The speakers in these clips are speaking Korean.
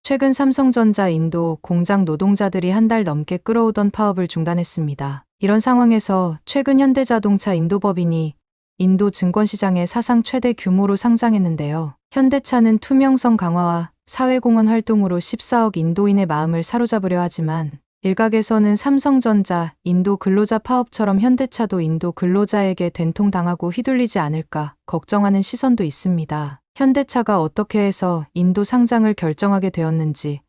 최근 삼성전자 인도 공장 노동자들이 한 달 넘게 끌어오던 파업을 중단했습니다. 이런 상황에서 최근 현대자동차 인도법인이 인도 증권시장에 사상 최대 규모로 상장했는데요. 현대차는 투명성 강화와 사회공헌 활동으로 14억 인도인의 마음을 사로잡으려 하지만 일각에서는 삼성전자, 인도 근로자 파업처럼 현대차도 인도 근로자에게 된통당하고 휘둘리지 않을까 걱정하는 시선도 있습니다. 현대차가 어떻게 해서 인도 상장을 결정하게 되었는지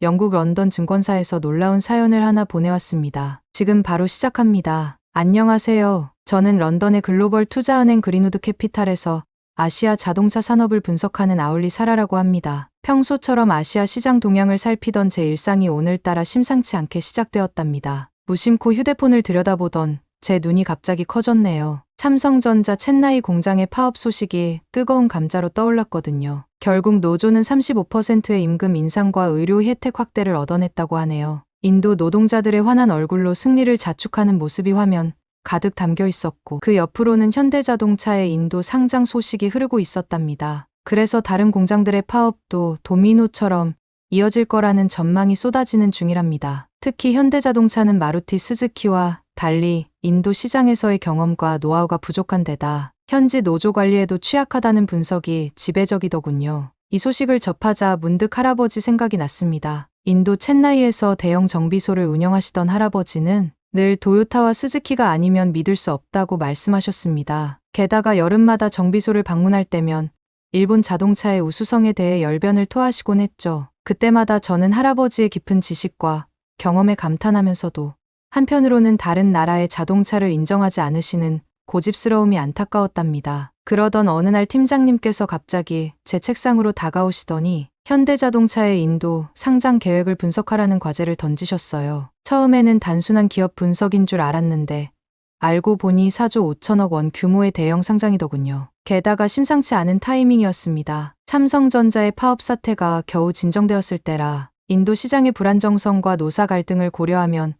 영국 런던 증권사에서 놀라운 사연을 하나 보내왔습니다. 지금 바로 시작합니다. 안녕하세요. 저는 런던의 글로벌 투자은행 그린우드 캐피탈에서 아시아 자동차 산업을 분석하는 아울리 사라라고 합니다. 평소처럼 아시아 시장 동향을 살피던 제 일상이 오늘따라 심상치 않게 시작되었답니다. 무심코 휴대폰을 들여다보던 제 눈이 갑자기 커졌네요. 삼성전자 첸나이 공장의 파업 소식이 뜨거운 감자로 떠올랐거든요. 결국 노조는 35%의 임금 인상과 의료 혜택 확대를 얻어냈다고 하네요. 인도 노동자들의 환한 얼굴로 승리를 자축하는 모습이 화면 가득 담겨 있었고 그 옆으로는 현대자동차의 인도 상장 소식이 흐르고 있었답니다. 그래서 다른 공장들의 파업도 도미노처럼 이어질 거라는 전망이 쏟아지는 중이랍니다. 특히 현대자동차는 마루티 스즈키와 달리 인도 시장에서의 경험과 노하우가 부족한 데다 현지 노조 관리에도 취약하다는 분석이 지배적이더군요. 이 소식을 접하자 문득 할아버지 생각이 났습니다. 인도 첸나이에서 대형 정비소를 운영하시던 할아버지는 늘 도요타와 스즈키가 아니면 믿을 수 없다고 말씀하셨습니다. 게다가 여름마다 정비소를 방문할 때면 일본 자동차의 우수성에 대해 열변을 토하시곤 했죠. 그때마다 저는 할아버지의 깊은 지식과 경험에 감탄하면서도 한편으로는 다른 나라의 자동차를 인정하지 않으시는 고집스러움이 안타까웠답니다. 그러던 어느 날 팀장님께서 갑자기 제 책상으로 다가오시더니 현대자동차의 인도 상장 계획을 분석하라는 과제를 던지셨어요. 처음에는 단순한 기업 분석인 줄 알았는데 알고 보니 4조 5천억 원 규모의 대형 상장이더군요. 게다가 심상치 않은 타이밍이었습니다. 삼성전자의 파업 사태가 겨우 진정되었을 때라 인도 시장의 불안정성과 노사 갈등을 고려하면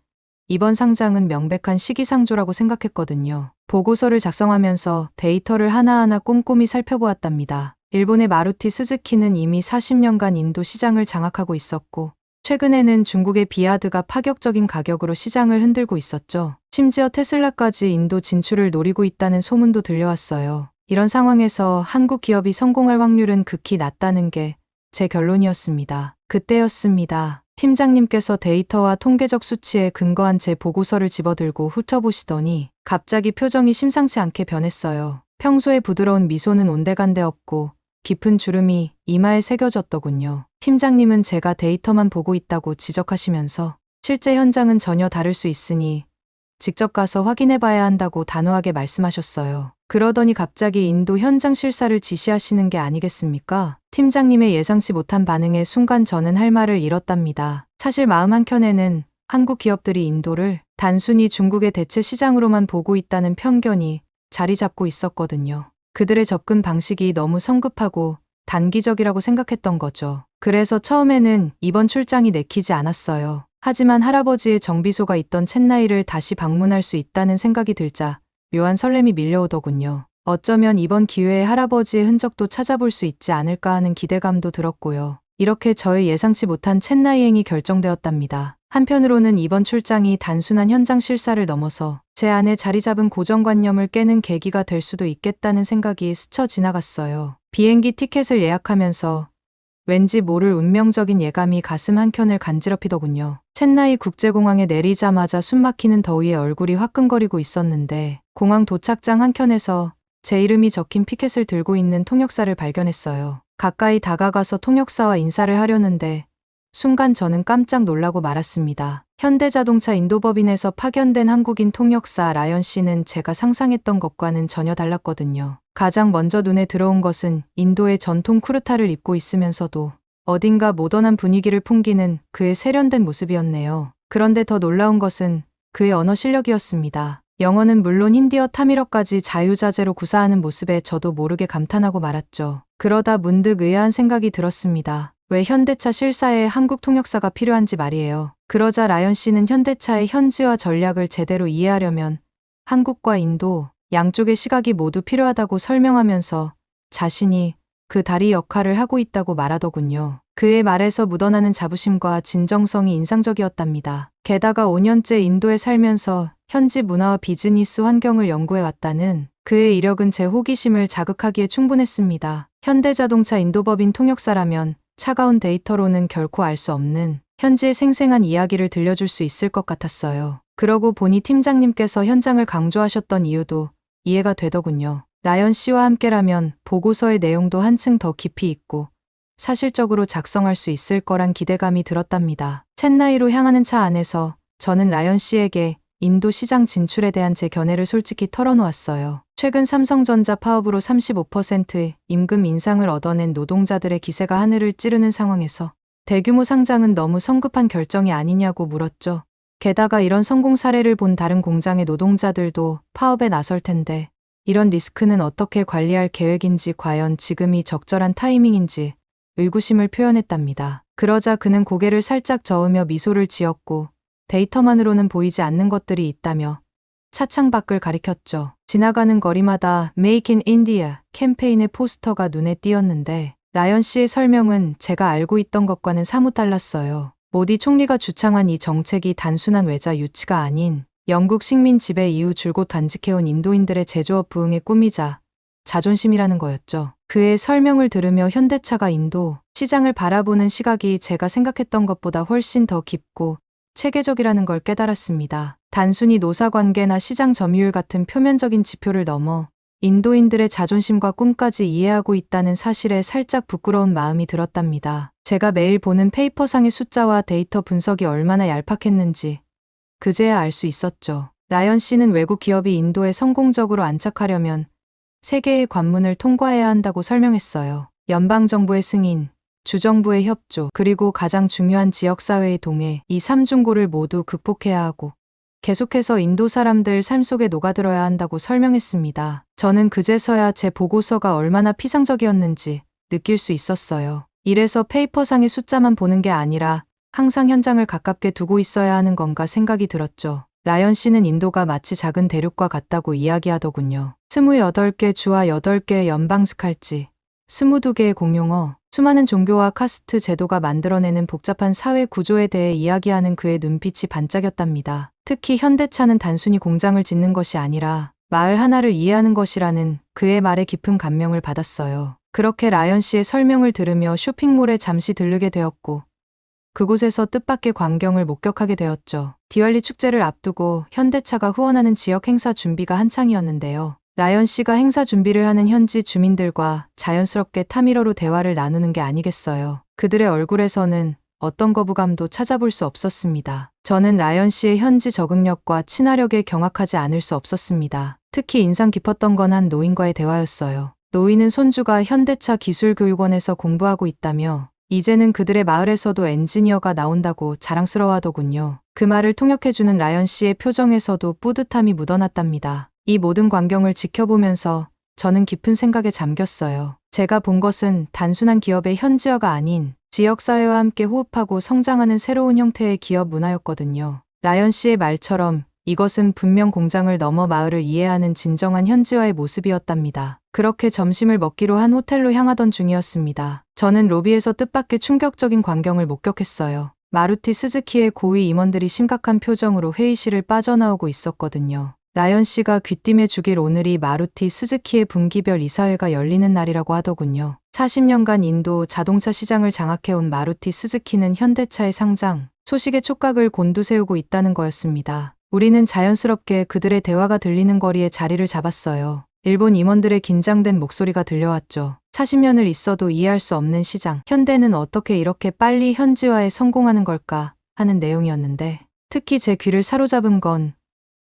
이번 상장은 명백한 시기상조라고 생각했거든요. 보고서를 작성하면서 데이터를 하나하나 꼼꼼히 살펴보았답니다. 일본의 마루티 스즈키는 이미 40년간 인도 시장을 장악하고 있었고 최근에는 중국의 비아드가 파격적인 가격으로 시장을 흔들고 있었죠. 심지어 테슬라까지 인도 진출을 노리고 있다는 소문도 들려왔어요. 이런 상황에서 한국 기업이 성공할 확률은 극히 낮다는 게 제 결론이었습니다. 그때였습니다. 팀장님께서 데이터와 통계적 수치에 근거한 제 보고서를 집어들고 훑어보시더니 갑자기 표정이 심상치 않게 변했어요. 평소에 부드러운 미소는 온데간데 없고 깊은 주름이 이마에 새겨졌더군요. 팀장님은 제가 데이터만 보고 있다고 지적하시면서 실제 현장은 전혀 다를 수 있으니 직접 가서 확인해봐야 한다고 단호하게 말씀하셨어요. 그러더니 갑자기 인도 현장 실사를 지시하시는 게 아니겠습니까? 팀장님의 예상치 못한 반응에 순간 저는 할 말을 잃었답니다. 사실 마음 한켠에는 한국 기업들이 인도를 단순히 중국의 대체 시장으로만 보고 있다는 편견이 자리 잡고 있었거든요. 그들의 접근 방식이 너무 성급하고 단기적이라고 생각했던 거죠. 그래서 처음에는 이번 출장이 내키지 않았어요. 하지만 할아버지의 정비소가 있던 첸나이를 다시 방문할 수 있다는 생각이 들자 묘한 설렘이 밀려오더군요. 어쩌면 이번 기회에 할아버지의 흔적도 찾아볼 수 있지 않을까 하는 기대감도 들었고요. 이렇게 저의 예상치 못한 첸나이행이 결정되었답니다. 한편으로는 이번 출장이 단순한 현장 실사를 넘어서 제 안에 자리 잡은 고정관념을 깨는 계기가 될 수도 있겠다는 생각이 스쳐 지나갔어요. 비행기 티켓을 예약하면서 왠지 모를 운명적인 예감이 가슴 한켠을 간지럽히더군요. 첸나이 국제공항에 내리자마자 숨막히는 더위에 얼굴이 화끈거리고 있었는데 공항 도착장 한켠에서 제 이름이 적힌 피켓을 들고 있는 통역사를 발견했어요. 가까이 다가가서 통역사와 인사를 하려는데 순간 저는 깜짝 놀라고 말았습니다. 현대자동차 인도법인에서 파견된 한국인 통역사 라연 씨는 제가 상상했던 것과는 전혀 달랐거든요. 가장 먼저 눈에 들어온 것은 인도의 전통 쿠르타를 입고 있으면서도 어딘가 모던한 분위기를 풍기는 그의 세련된 모습이었네요. 그런데 더 놀라운 것은 그의 언어 실력이었습니다. 영어는 물론 힌디어 타밀어까지 자유자재로 구사하는 모습에 저도 모르게 감탄하고 말았죠. 그러다 문득 의아한 생각이 들었습니다. 왜 현대차 실사에 한국 통역사가 필요한지 말이에요. 그러자 라연 씨는 현대차의 현지화 전략을 제대로 이해하려면 한국과 인도 양쪽의 시각이 모두 필요하다고 설명하면서 자신이 그 다리 역할을 하고 있다고 말하더군요. 그의 말에서 묻어나는 자부심과 진정성이 인상적이었답니다. 게다가 5년째 인도에 살면서 현지 문화와 비즈니스 환경을 연구해 왔다는 그의 이력은 제 호기심을 자극하기에 충분했습니다. 현대자동차 인도법인 통역사라면 차가운 데이터로는 결코 알 수 없는 현지의 생생한 이야기를 들려줄 수 있을 것 같았어요. 그러고 보니 팀장님께서 현장을 강조하셨던 이유도 이해가 되더군요. 라연 씨와 함께라면 보고서의 내용도 한층 더 깊이 있고 사실적으로 작성할 수 있을 거란 기대감이 들었답니다. 챗나이로 향하는 차 안에서 저는 라연 씨에게 인도 시장 진출에 대한 제 견해를 솔직히 털어놓았어요. 최근 삼성전자 파업으로 35%의 임금 인상을 얻어낸 노동자들의 기세가 하늘을 찌르는 상황에서 대규모 상장은 너무 성급한 결정이 아니냐고 물었죠. 게다가 이런 성공 사례를 본 다른 공장의 노동자들도 파업에 나설 텐데 이런 리스크는 어떻게 관리할 계획인지 과연 지금이 적절한 타이밍인지 의구심을 표현했답니다. 그러자 그는 고개를 살짝 저으며 미소를 지었고 데이터만으로는 보이지 않는 것들이 있다며 차창 밖을 가리켰죠. 지나가는 거리마다 Make in India 캠페인의 포스터가 눈에 띄었는데 라연 씨의 설명은 제가 알고 있던 것과는 사뭇 달랐어요. 모디 총리가 주창한 이 정책이 단순한 외자 유치가 아닌 영국 식민 지배 이후 줄곧 단직해온 인도인들의 제조업 부흥의 꿈이자 자존심이라는 거였죠. 그의 설명을 들으며 현대차가 인도 시장을 바라보는 시각이 제가 생각했던 것보다 훨씬 더 깊고 체계적이라는 걸 깨달았습니다. 단순히 노사관계나 시장 점유율 같은 표면적인 지표를 넘어 인도인들의 자존심과 꿈까지 이해하고 있다는 사실에 살짝 부끄러운 마음이 들었답니다. 제가 매일 보는 페이퍼상의 숫자와 데이터 분석이 얼마나 얄팍했는지 그제야 알 수 있었죠. 라연 씨는 외국 기업이 인도에 성공적으로 안착하려면 3개의 관문을 통과해야 한다고 설명했어요. 연방정부의 승인, 주정부의 협조, 그리고 가장 중요한 지역사회의 동해, 이 3중고를 모두 극복해야 하고 계속해서 인도 사람들 삶 속에 녹아들어야 한다고 설명했습니다. 저는 그제서야 제 보고서가 얼마나 피상적이었는지 느낄 수 있었어요. 이래서 페이퍼상의 숫자만 보는 게 아니라 항상 현장을 가깝게 두고 있어야 하는 건가 생각이 들었죠. 라연 씨는 인도가 마치 작은 대륙과 같다고 이야기하더군요. 28개 주와 8개의 연방 스칼지, 22개의 공용어, 수많은 종교와 카스트 제도가 만들어내는 복잡한 사회 구조에 대해 이야기하는 그의 눈빛이 반짝였답니다. 특히 현대차는 단순히 공장을 짓는 것이 아니라 마을 하나를 이해하는 것이라는 그의 말에 깊은 감명을 받았어요. 그렇게 라연 씨의 설명을 들으며 쇼핑몰에 잠시 들르게 되었고 그곳에서 뜻밖의 광경을 목격하게 되었죠. 디왈리 축제를 앞두고 현대차가 후원하는 지역 행사 준비가 한창이었는데요. 라연 씨가 행사 준비를 하는 현지 주민들과 자연스럽게 타밀어로 대화를 나누는 게 아니겠어요. 그들의 얼굴에서는 어떤 거부감도 찾아볼 수 없었습니다. 저는 라연 씨의 현지 적응력과 친화력에 경악하지 않을 수 없었습니다. 특히 인상 깊었던 건 한 노인과의 대화였어요. 노인은 손주가 현대차 기술교육원에서 공부하고 있다며 이제는 그들의 마을에서도 엔지니어가 나온다고 자랑스러워하더군요. 그 말을 통역해주는 라연 씨의 표정에서도 뿌듯함이 묻어났답니다. 이 모든 광경을 지켜보면서 저는 깊은 생각에 잠겼어요. 제가 본 것은 단순한 기업의 현지화가 아닌 지역사회와 함께 호흡하고 성장하는 새로운 형태의 기업 문화였거든요. 라연 씨의 말처럼 이것은 분명 공장을 넘어 마을을 이해하는 진정한 현지화의 모습이었답니다. 그렇게 점심을 먹기로 한 호텔로 향하던 중이었습니다. 저는 로비에서 뜻밖의 충격적인 광경을 목격했어요. 마루티 스즈키의 고위 임원들이 심각한 표정으로 회의실을 빠져나오고 있었거든요. 라연 씨가 귀띔해 주길 오늘이 마루티 스즈키의 분기별 이사회가 열리는 날이라고 하더군요. 40년간 인도 자동차 시장을 장악해온 마루티 스즈키는 현대차의 상장, 소식의 촉각을 곤두세우고 있다는 거였습니다. 우리는 자연스럽게 그들의 대화가 들리는 거리에 자리를 잡았어요. 일본 임원들의 긴장된 목소리가 들려왔죠. 40년을 있어도 이해할 수 없는 시장, 현대는 어떻게 이렇게 빨리 현지화에 성공하는 걸까 하는 내용이었는데 특히 제 귀를 사로잡은 건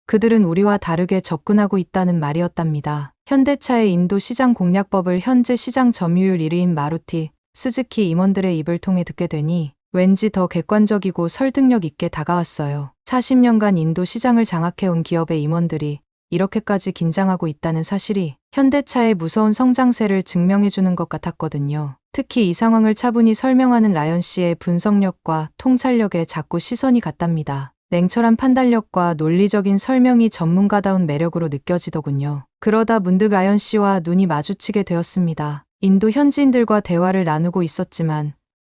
그들은 우리와 다르게 접근하고 있다는 말이었답니다. 현대차의 인도 시장 공략법을 현재 시장 점유율 1위인 마루티, 스즈키 임원들의 입을 통해 듣게 되니 왠지 더 객관적이고 설득력 있게 다가왔어요. 40년간 인도 시장을 장악해온 기업의 임원들이 이렇게까지 긴장하고 있다는 사실이 현대차의 무서운 성장세를 증명해주는 것 같았거든요. 특히 이 상황을 차분히 설명하는 라연 씨의 분석력과 통찰력에 자꾸 시선이 갔답니다. 냉철한 판단력과 논리적인 설명이 전문가다운 매력으로 느껴지더군요. 그러다 문득 라연 씨와 눈이 마주치게 되었습니다. 인도 현지인들과 대화를 나누고 있었지만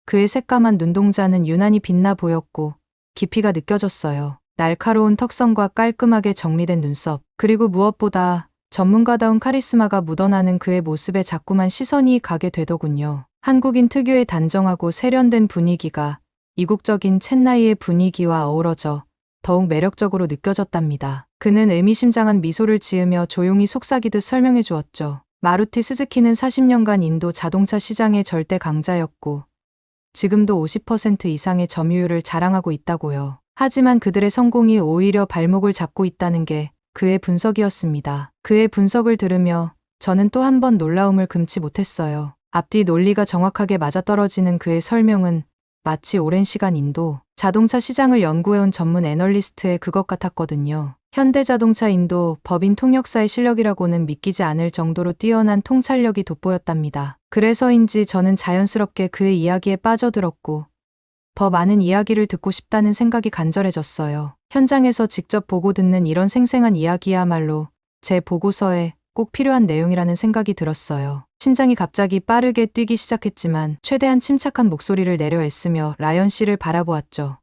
그의 새까만 눈동자는 유난히 빛나 보였고 깊이가 느껴졌어요. 날카로운 턱선과 깔끔하게 정리된 눈썹, 그리고 무엇보다 전문가다운 카리스마가 묻어나는 그의 모습에 자꾸만 시선이 가게 되더군요. 한국인 특유의 단정하고 세련된 분위기가 이국적인 첸나이의 분위기와 어우러져 더욱 매력적으로 느껴졌답니다. 그는 의미심장한 미소를 지으며 조용히 속삭이듯 설명해 주었죠. 마루티 스즈키는 40년간 인도 자동차 시장의 절대 강자였고 지금도 50% 이상의 점유율을 자랑하고 있다고요. 하지만 그들의 성공이 오히려 발목을 잡고 있다는 게 그의 분석이었습니다. 그의 분석을 들으며 저는 또 한 번 놀라움을 금치 못했어요. 앞뒤 논리가 정확하게 맞아떨어지는 그의 설명은 마치 오랜 시간 인도 자동차 시장을 연구해온 전문 애널리스트의 그것 같았거든요. 현대자동차 인도 법인 통역사의 실력이라고는 믿기지 않을 정도로 뛰어난 통찰력이 돋보였답니다. 그래서인지 저는 자연스럽게 그의 이야기에 빠져들었고 더 많은 이야기를 듣고 싶다는 생각이 간절해졌어요. 현장에서 직접 보고 듣는 이런 생생한 이야기야말로 제 보고서에 꼭 필요한 내용이라는 생각이 들었어요. 심장이 갑자기 빠르게 뛰기 시작했지만 최대한 침착한 목소리를 내려 애쓰며 라연 씨를 바라보았죠.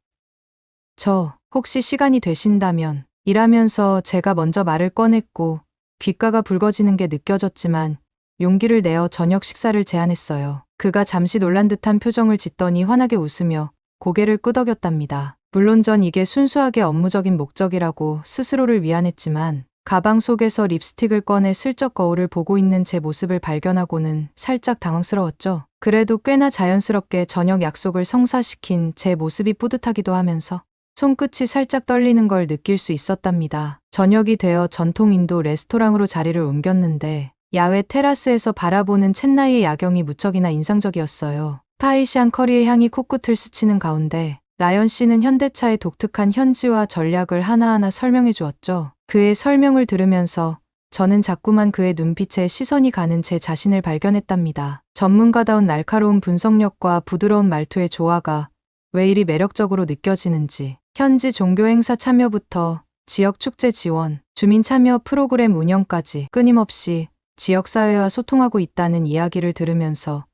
혹시 시간이 되신다면 일하면서 제가 먼저 말을 꺼냈고 귓가가 붉어지는 게 느껴졌지만 용기를 내어 저녁 식사를 제안했어요. 그가 잠시 놀란 듯한 표정을 짓더니 환하게 웃으며 고개를 끄덕였답니다. 물론 전 이게 순수하게 업무적인 목적이라고 스스로를 위안했지만 가방 속에서 립스틱을 꺼내 슬쩍 거울을 보고 있는 제 모습을 발견하고는 살짝 당황스러웠죠. 그래도 꽤나 자연스럽게 저녁 약속을 성사시킨 제 모습이 뿌듯하기도 하면서 손끝이 살짝 떨리는 걸 느낄 수 있었답니다. 저녁이 되어 전통 인도 레스토랑으로 자리를 옮겼는데 야외 테라스에서 바라보는 첸나이의 야경이 무척이나 인상적이었어요. 파이시안 커리의 향이 코끝을 스치는 가운데 라연 씨는 현대차의 독특한 현지화 전략을 하나하나 설명해 주었죠. 그의 설명을 들으면서 저는 자꾸만 그의 눈빛에 시선이 가는 제 자신을 발견했답니다. 전문가다운 날카로운 분석력과 부드러운 말투의 조화가 왜 이리 매력적으로 느껴지는지, 현지 종교 행사 참여부터 지역 축제 지원, 주민 참여 프로그램 운영까지 끊임없이 지역사회와 소통하고 있다는 이야기를 들으면서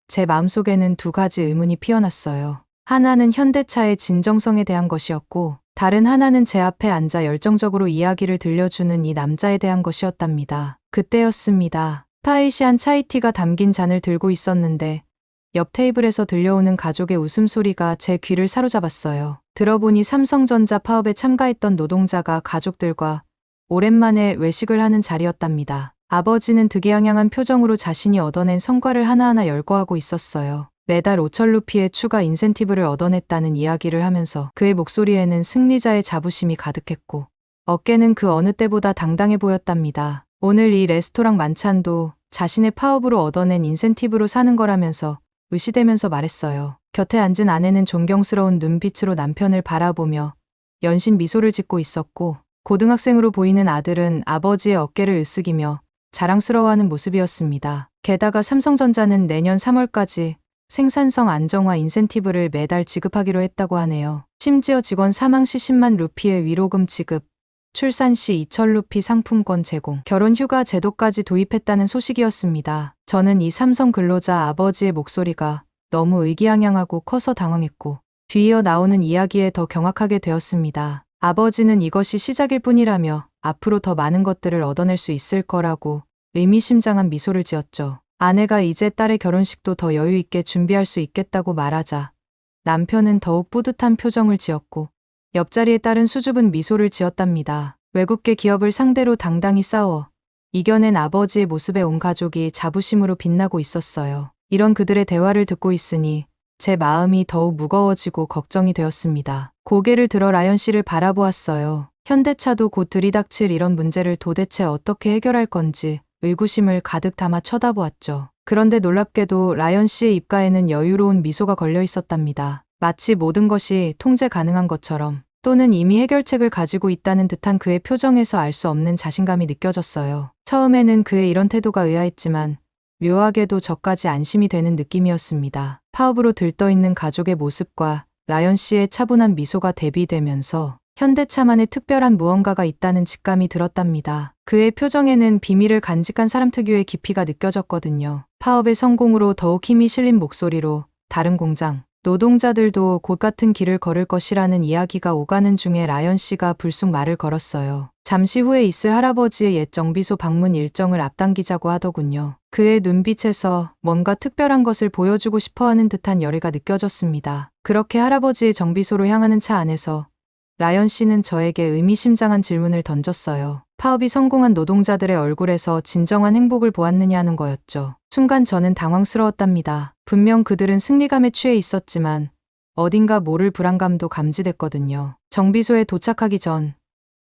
제 마음속에는 두 가지 의문이 피어났어요. 하나는 현대차의 진정성에 대한 것이었고 다른 하나는 제 앞에 앉아 열정적으로 이야기를 들려주는 이 남자에 대한 것이었답니다. 그때였습니다. 파이시안 차이티가 담긴 잔을 들고 있었는데 옆 테이블에서 들려오는 가족의 웃음소리가 제 귀를 사로잡았어요. 들어보니 삼성전자 파업에 참가했던 노동자가 가족들과 오랜만에 외식을 하는 자리였답니다. 아버지는 득이양양한 표정으로 자신이 얻어낸 성과를 하나하나 열거하고 있었어요. 매달 5천 루피의 추가 인센티브를 얻어냈다는 이야기를 하면서 그의 목소리에는 승리자의 자부심이 가득했고 어깨는 그 어느 때보다 당당해 보였답니다. 오늘 이 레스토랑 만찬도 자신의 파업으로 얻어낸 인센티브로 사는 거라면서 의시되면서 말했어요. 곁에 앉은 아내는 존경스러운 눈빛으로 남편을 바라보며 연신 미소를 짓고 있었고 고등학생으로 보이는 아들은 아버지의 어깨를 으쓱이며 자랑스러워하는 모습이었습니다. 게다가 삼성전자는 내년 3월까지 생산성 안정화 인센티브를 매달 지급하기로 했다고 하네요. 심지어 직원 사망 시 10만 루피의 위로금 지급, 출산 시 2천 루피 상품권 제공, 결혼 휴가 제도까지 도입했다는 소식이었습니다. 저는 이 삼성 근로자 아버지의 목소리가 너무 의기양양하고 커서 당황했고 뒤이어 나오는 이야기에 더 경악하게 되었습니다. 아버지는 이것이 시작일 뿐이라며 앞으로 더 많은 것들을 얻어낼 수 있을 거라고 의미심장한 미소를 지었죠. 아내가 이제 딸의 결혼식도 더 여유 있게 준비할 수 있겠다고 말하자 남편은 더욱 뿌듯한 표정을 지었고 옆자리에 딸은 수줍은 미소를 지었답니다. 외국계 기업을 상대로 당당히 싸워 이겨낸 아버지의 모습에 온 가족이 자부심으로 빛나고 있었어요. 이런 그들의 대화를 듣고 있으니 제 마음이 더욱 무거워지고 걱정이 되었습니다. 고개를 들어 라연 씨를 바라보았어요. 현대차도 곧 들이닥칠 이런 문제를 도대체 어떻게 해결할 건지 의구심을 가득 담아 쳐다보았죠. 그런데 놀랍게도 라연 씨의 입가에는 여유로운 미소가 걸려 있었답니다. 마치 모든 것이 통제 가능한 것처럼 또는 이미 해결책을 가지고 있다는 듯한 그의 표정에서 알 수 없는 자신감이 느껴졌어요. 처음에는 그의 이런 태도가 의아했지만 묘하게도 저까지 안심이 되는 느낌이었습니다. 파업으로 들떠있는 가족의 모습과 라연 씨의 차분한 미소가 대비되면서 현대차만의 특별한 무언가가 있다는 직감이 들었답니다. 그의 표정에는 비밀을 간직한 사람 특유의 깊이가 느껴졌거든요. 파업의 성공으로 더욱 힘이 실린 목소리로 다른 공장, 노동자들도 곧 같은 길을 걸을 것이라는 이야기가 오가는 중에 라연 씨가 불쑥 말을 걸었어요. 잠시 후에 있을 할아버지의 옛 정비소 방문 일정을 앞당기자고 하더군요. 그의 눈빛에서 뭔가 특별한 것을 보여주고 싶어하는 듯한 열의가 느껴졌습니다. 그렇게 할아버지의 정비소로 향하는 차 안에서 라연 씨는 저에게 의미심장한 질문을 던졌어요. 파업이 성공한 노동자들의 얼굴에서 진정한 행복을 보았느냐는 거였죠. 순간 저는 당황스러웠답니다. 분명 그들은 승리감에 취해 있었지만 어딘가 모를 불안감도 감지됐거든요. 정비소에 도착하기 전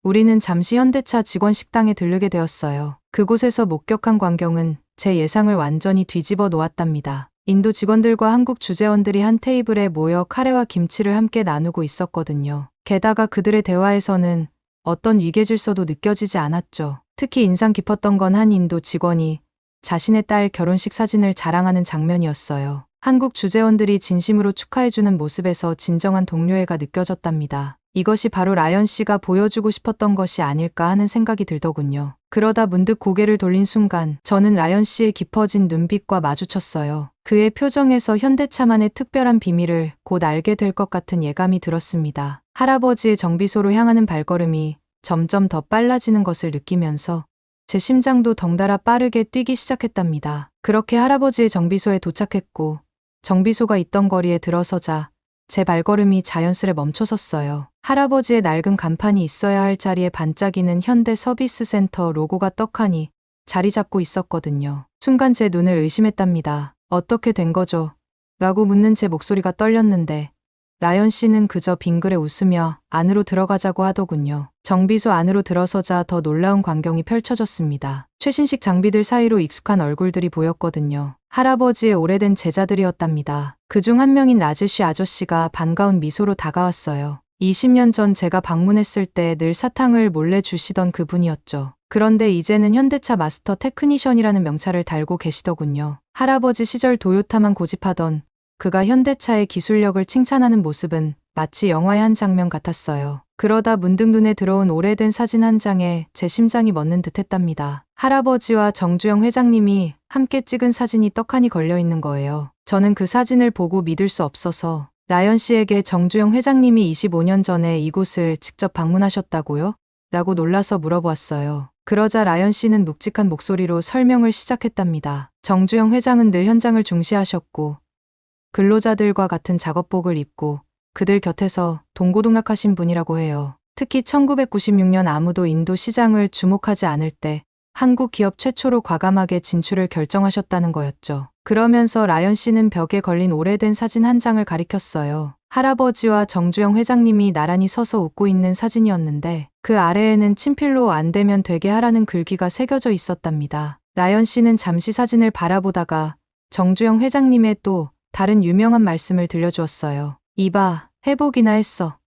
우리는 잠시 현대차 직원 식당에 들르게 되었어요. 그곳에서 목격한 광경은 제 예상을 완전히 뒤집어 놓았답니다. 인도 직원들과 한국 주재원들이 한 테이블에 모여 카레와 김치를 함께 나누고 있었거든요. 게다가 그들의 대화에서는 어떤 위계질서도 느껴지지 않았죠. 특히 인상 깊었던 건 한 인도 직원이 자신의 딸 결혼식 사진을 자랑하는 장면이었어요. 한국 주재원들이 진심으로 축하해주는 모습에서 진정한 동료애가 느껴졌답니다. 이것이 바로 라연 씨가 보여주고 싶었던 것이 아닐까 하는 생각이 들더군요. 그러다 문득 고개를 돌린 순간 저는 라연 씨의 깊어진 눈빛과 마주쳤어요. 그의 표정에서 현대차만의 특별한 비밀을 곧 알게 될 것 같은 예감이 들었습니다. 할아버지의 정비소로 향하는 발걸음이 점점 더 빨라지는 것을 느끼면서 제 심장도 덩달아 빠르게 뛰기 시작했답니다. 그렇게 할아버지의 정비소에 도착했고 정비소가 있던 거리에 들어서자 제 발걸음이 자연스레 멈춰섰어요. 할아버지의 낡은 간판이 있어야 할 자리에 반짝이는 현대 서비스 센터 로고가 떡하니 자리 잡고 있었거든요. 순간 제 눈을 의심했답니다. 어떻게 된 거죠? 라고 묻는 제 목소리가 떨렸는데 라연 씨는 그저 빙그레 웃으며 안으로 들어가자고 하더군요. 정비소 안으로 들어서자 더 놀라운 광경이 펼쳐졌습니다. 최신식 장비들 사이로 익숙한 얼굴들이 보였거든요. 할아버지의 오래된 제자들이었답니다. 그중 한 명인 라즈쉬 아저씨가 반가운 미소로 다가왔어요. 20년 전 제가 방문했을 때 늘 사탕을 몰래 주시던 그분이었죠. 그런데 이제는 현대차 마스터 테크니션이라는 명찰을 달고 계시더군요. 할아버지 시절 도요타만 고집하던 그가 현대차의 기술력을 칭찬하는 모습은 마치 영화의 한 장면 같았어요. 그러다 문득 눈에 들어온 오래된 사진 한 장에 제 심장이 멎는 듯했답니다. 할아버지와 정주영 회장님이 함께 찍은 사진이 떡하니 걸려있는 거예요. 저는 그 사진을 보고 믿을 수 없어서 라연 씨에게 정주영 회장님이 25년 전에 이곳을 직접 방문하셨다고요? 라고 놀라서 물어보았어요. 그러자 라연 씨는 묵직한 목소리로 설명을 시작했답니다. 정주영 회장은 늘 현장을 중시하셨고 근로자들과 같은 작업복을 입고 그들 곁에서 동고동락하신 분이라고 해요. 특히 1996년 아무도 인도 시장을 주목하지 않을 때 한국 기업 최초로 과감하게 진출을 결정하셨다는 거였죠. 그러면서 라연 씨는 벽에 걸린 오래된 사진 한 장을 가리켰어요. 할아버지와 정주영 회장님이 나란히 서서 웃고 있는 사진이었는데 그 아래에는 친필로 안 되면 되게 하라는 글귀가 새겨져 있었답니다. 라연 씨는 잠시 사진을 바라보다가 정주영 회장님의 또 다른 유명한 말씀을 들려주었어요. 이봐, 회복이나 했어.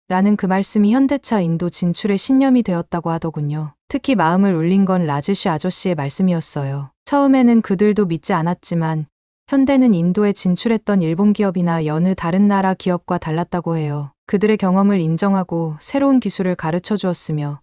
라는 그 말씀이 현대차 인도 진출의 신념이 되었다고 하더군요. 특히 마음을 울린 건 라즈쉬 아저씨의 말씀이었어요. 처음에는 그들도 믿지 않았지만 현대는 인도에 진출했던 일본 기업이나 여느 다른 나라 기업과 달랐다고 해요. 그들의 경험을 인정하고 새로운 기술을 가르쳐 주었으며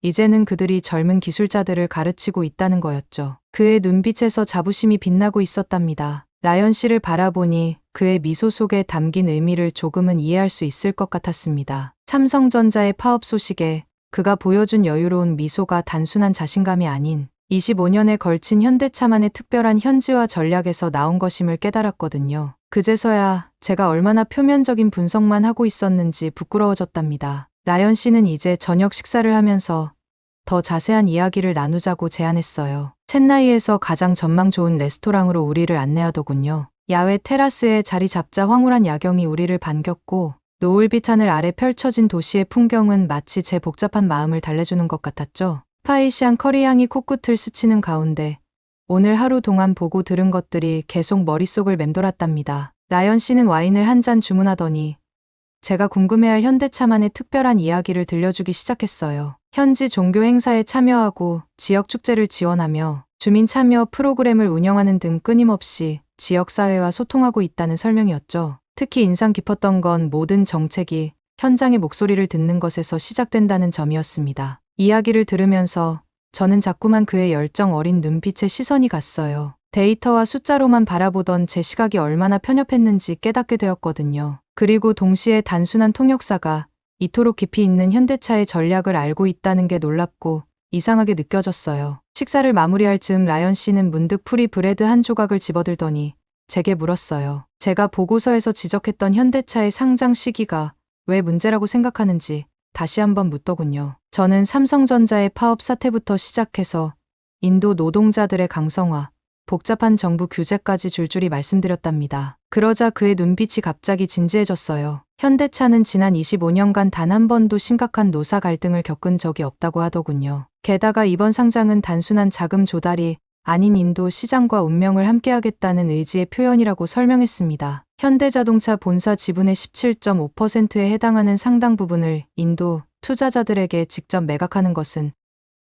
이제는 그들이 젊은 기술자들을 가르치고 있다는 거였죠. 그의 눈빛에서 자부심이 빛나고 있었답니다. 라연 씨를 바라보니 그의 미소 속에 담긴 의미를 조금은 이해할 수 있을 것 같았습니다. 삼성전자의 파업 소식에 그가 보여준 여유로운 미소가 단순한 자신감이 아닌 25년에 걸친 현대차만의 특별한 현지화 전략에서 나온 것임을 깨달았거든요. 그제서야 제가 얼마나 표면적인 분석만 하고 있었는지 부끄러워졌답니다. 라연 씨는 이제 저녁 식사를 하면서 더 자세한 이야기를 나누자고 제안했어요. 첸나이에서 가장 전망 좋은 레스토랑으로 우리를 안내하더군요. 야외 테라스에 자리 잡자 황홀한 야경이 우리를 반겼고 노을빛 하늘 아래 펼쳐진 도시의 풍경은 마치 제 복잡한 마음을 달래주는 것 같았죠. 스파이시한 커리 향이 코끝을 스치는 가운데 오늘 하루 동안 보고 들은 것들이 계속 머릿속을 맴돌았답니다. 라연 씨는 와인을 한 잔 주문하더니 제가 궁금해할 현대차만의 특별한 이야기를 들려주기 시작했어요. 현지 종교 행사에 참여하고 지역 축제를 지원하며 주민 참여 프로그램을 운영하는 등 끊임없이 지역사회와 소통하고 있다는 설명이었죠. 특히 인상 깊었던 건 모든 정책이 현장의 목소리를 듣는 것에서 시작된다는 점이었습니다. 이야기를 들으면서 저는 자꾸만 그의 열정 어린 눈빛에 시선이 갔어요. 데이터와 숫자로만 바라보던 제 시각이 얼마나 편협했는지 깨닫게 되었거든요. 그리고 동시에 단순한 통역사가 이토록 깊이 있는 현대차의 전략을 알고 있다는 게 놀랍고 이상하게 느껴졌어요. 식사를 마무리할 즈음 라연 씨는 문득 프리 브레드 한 조각을 집어들더니 제게 물었어요. 제가 보고서에서 지적했던 현대차의 상장 시기가 왜 문제라고 생각하는지 다시 한번 묻더군요. 저는 삼성전자의 파업 사태부터 시작해서 인도 노동자들의 강성화, 복잡한 정부 규제까지 줄줄이 말씀드렸답니다. 그러자 그의 눈빛이 갑자기 진지해졌어요. 현대차는 지난 25년간 단 한 번도 심각한 노사 갈등을 겪은 적이 없다고 하더군요. 게다가 이번 상장은 단순한 자금 조달이 아닌 인도 시장과 운명을 함께하겠다는 의지의 표현이라고 설명했습니다. 현대자동차 본사 지분의 17.5%에 해당하는 상당 부분을 인도 투자자들에게 직접 매각하는 것은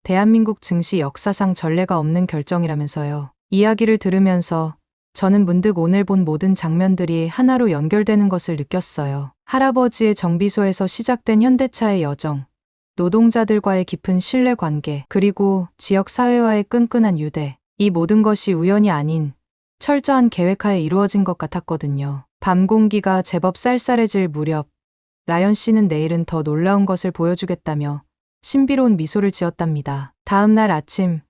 대한민국 증시 역사상 전례가 없는 결정이라면서요. 이야기를 들으면서 저는 문득 오늘 본 모든 장면들이 하나로 연결되는 것을 느꼈어요. 할아버지의 정비소에서 시작된 현대차의 여정, 노동자들과의 깊은 신뢰관계, 그리고 지역사회와의 끈끈한 유대. 이 모든 것이 우연이 아닌 철저한 계획하에 이루어진 것 같았거든요. 밤 공기가 제법 쌀쌀해질 무렵 라연 씨는 내일은 더 놀라운 것을 보여주겠다며 신비로운 미소를 지었답니다. 다음 날 아침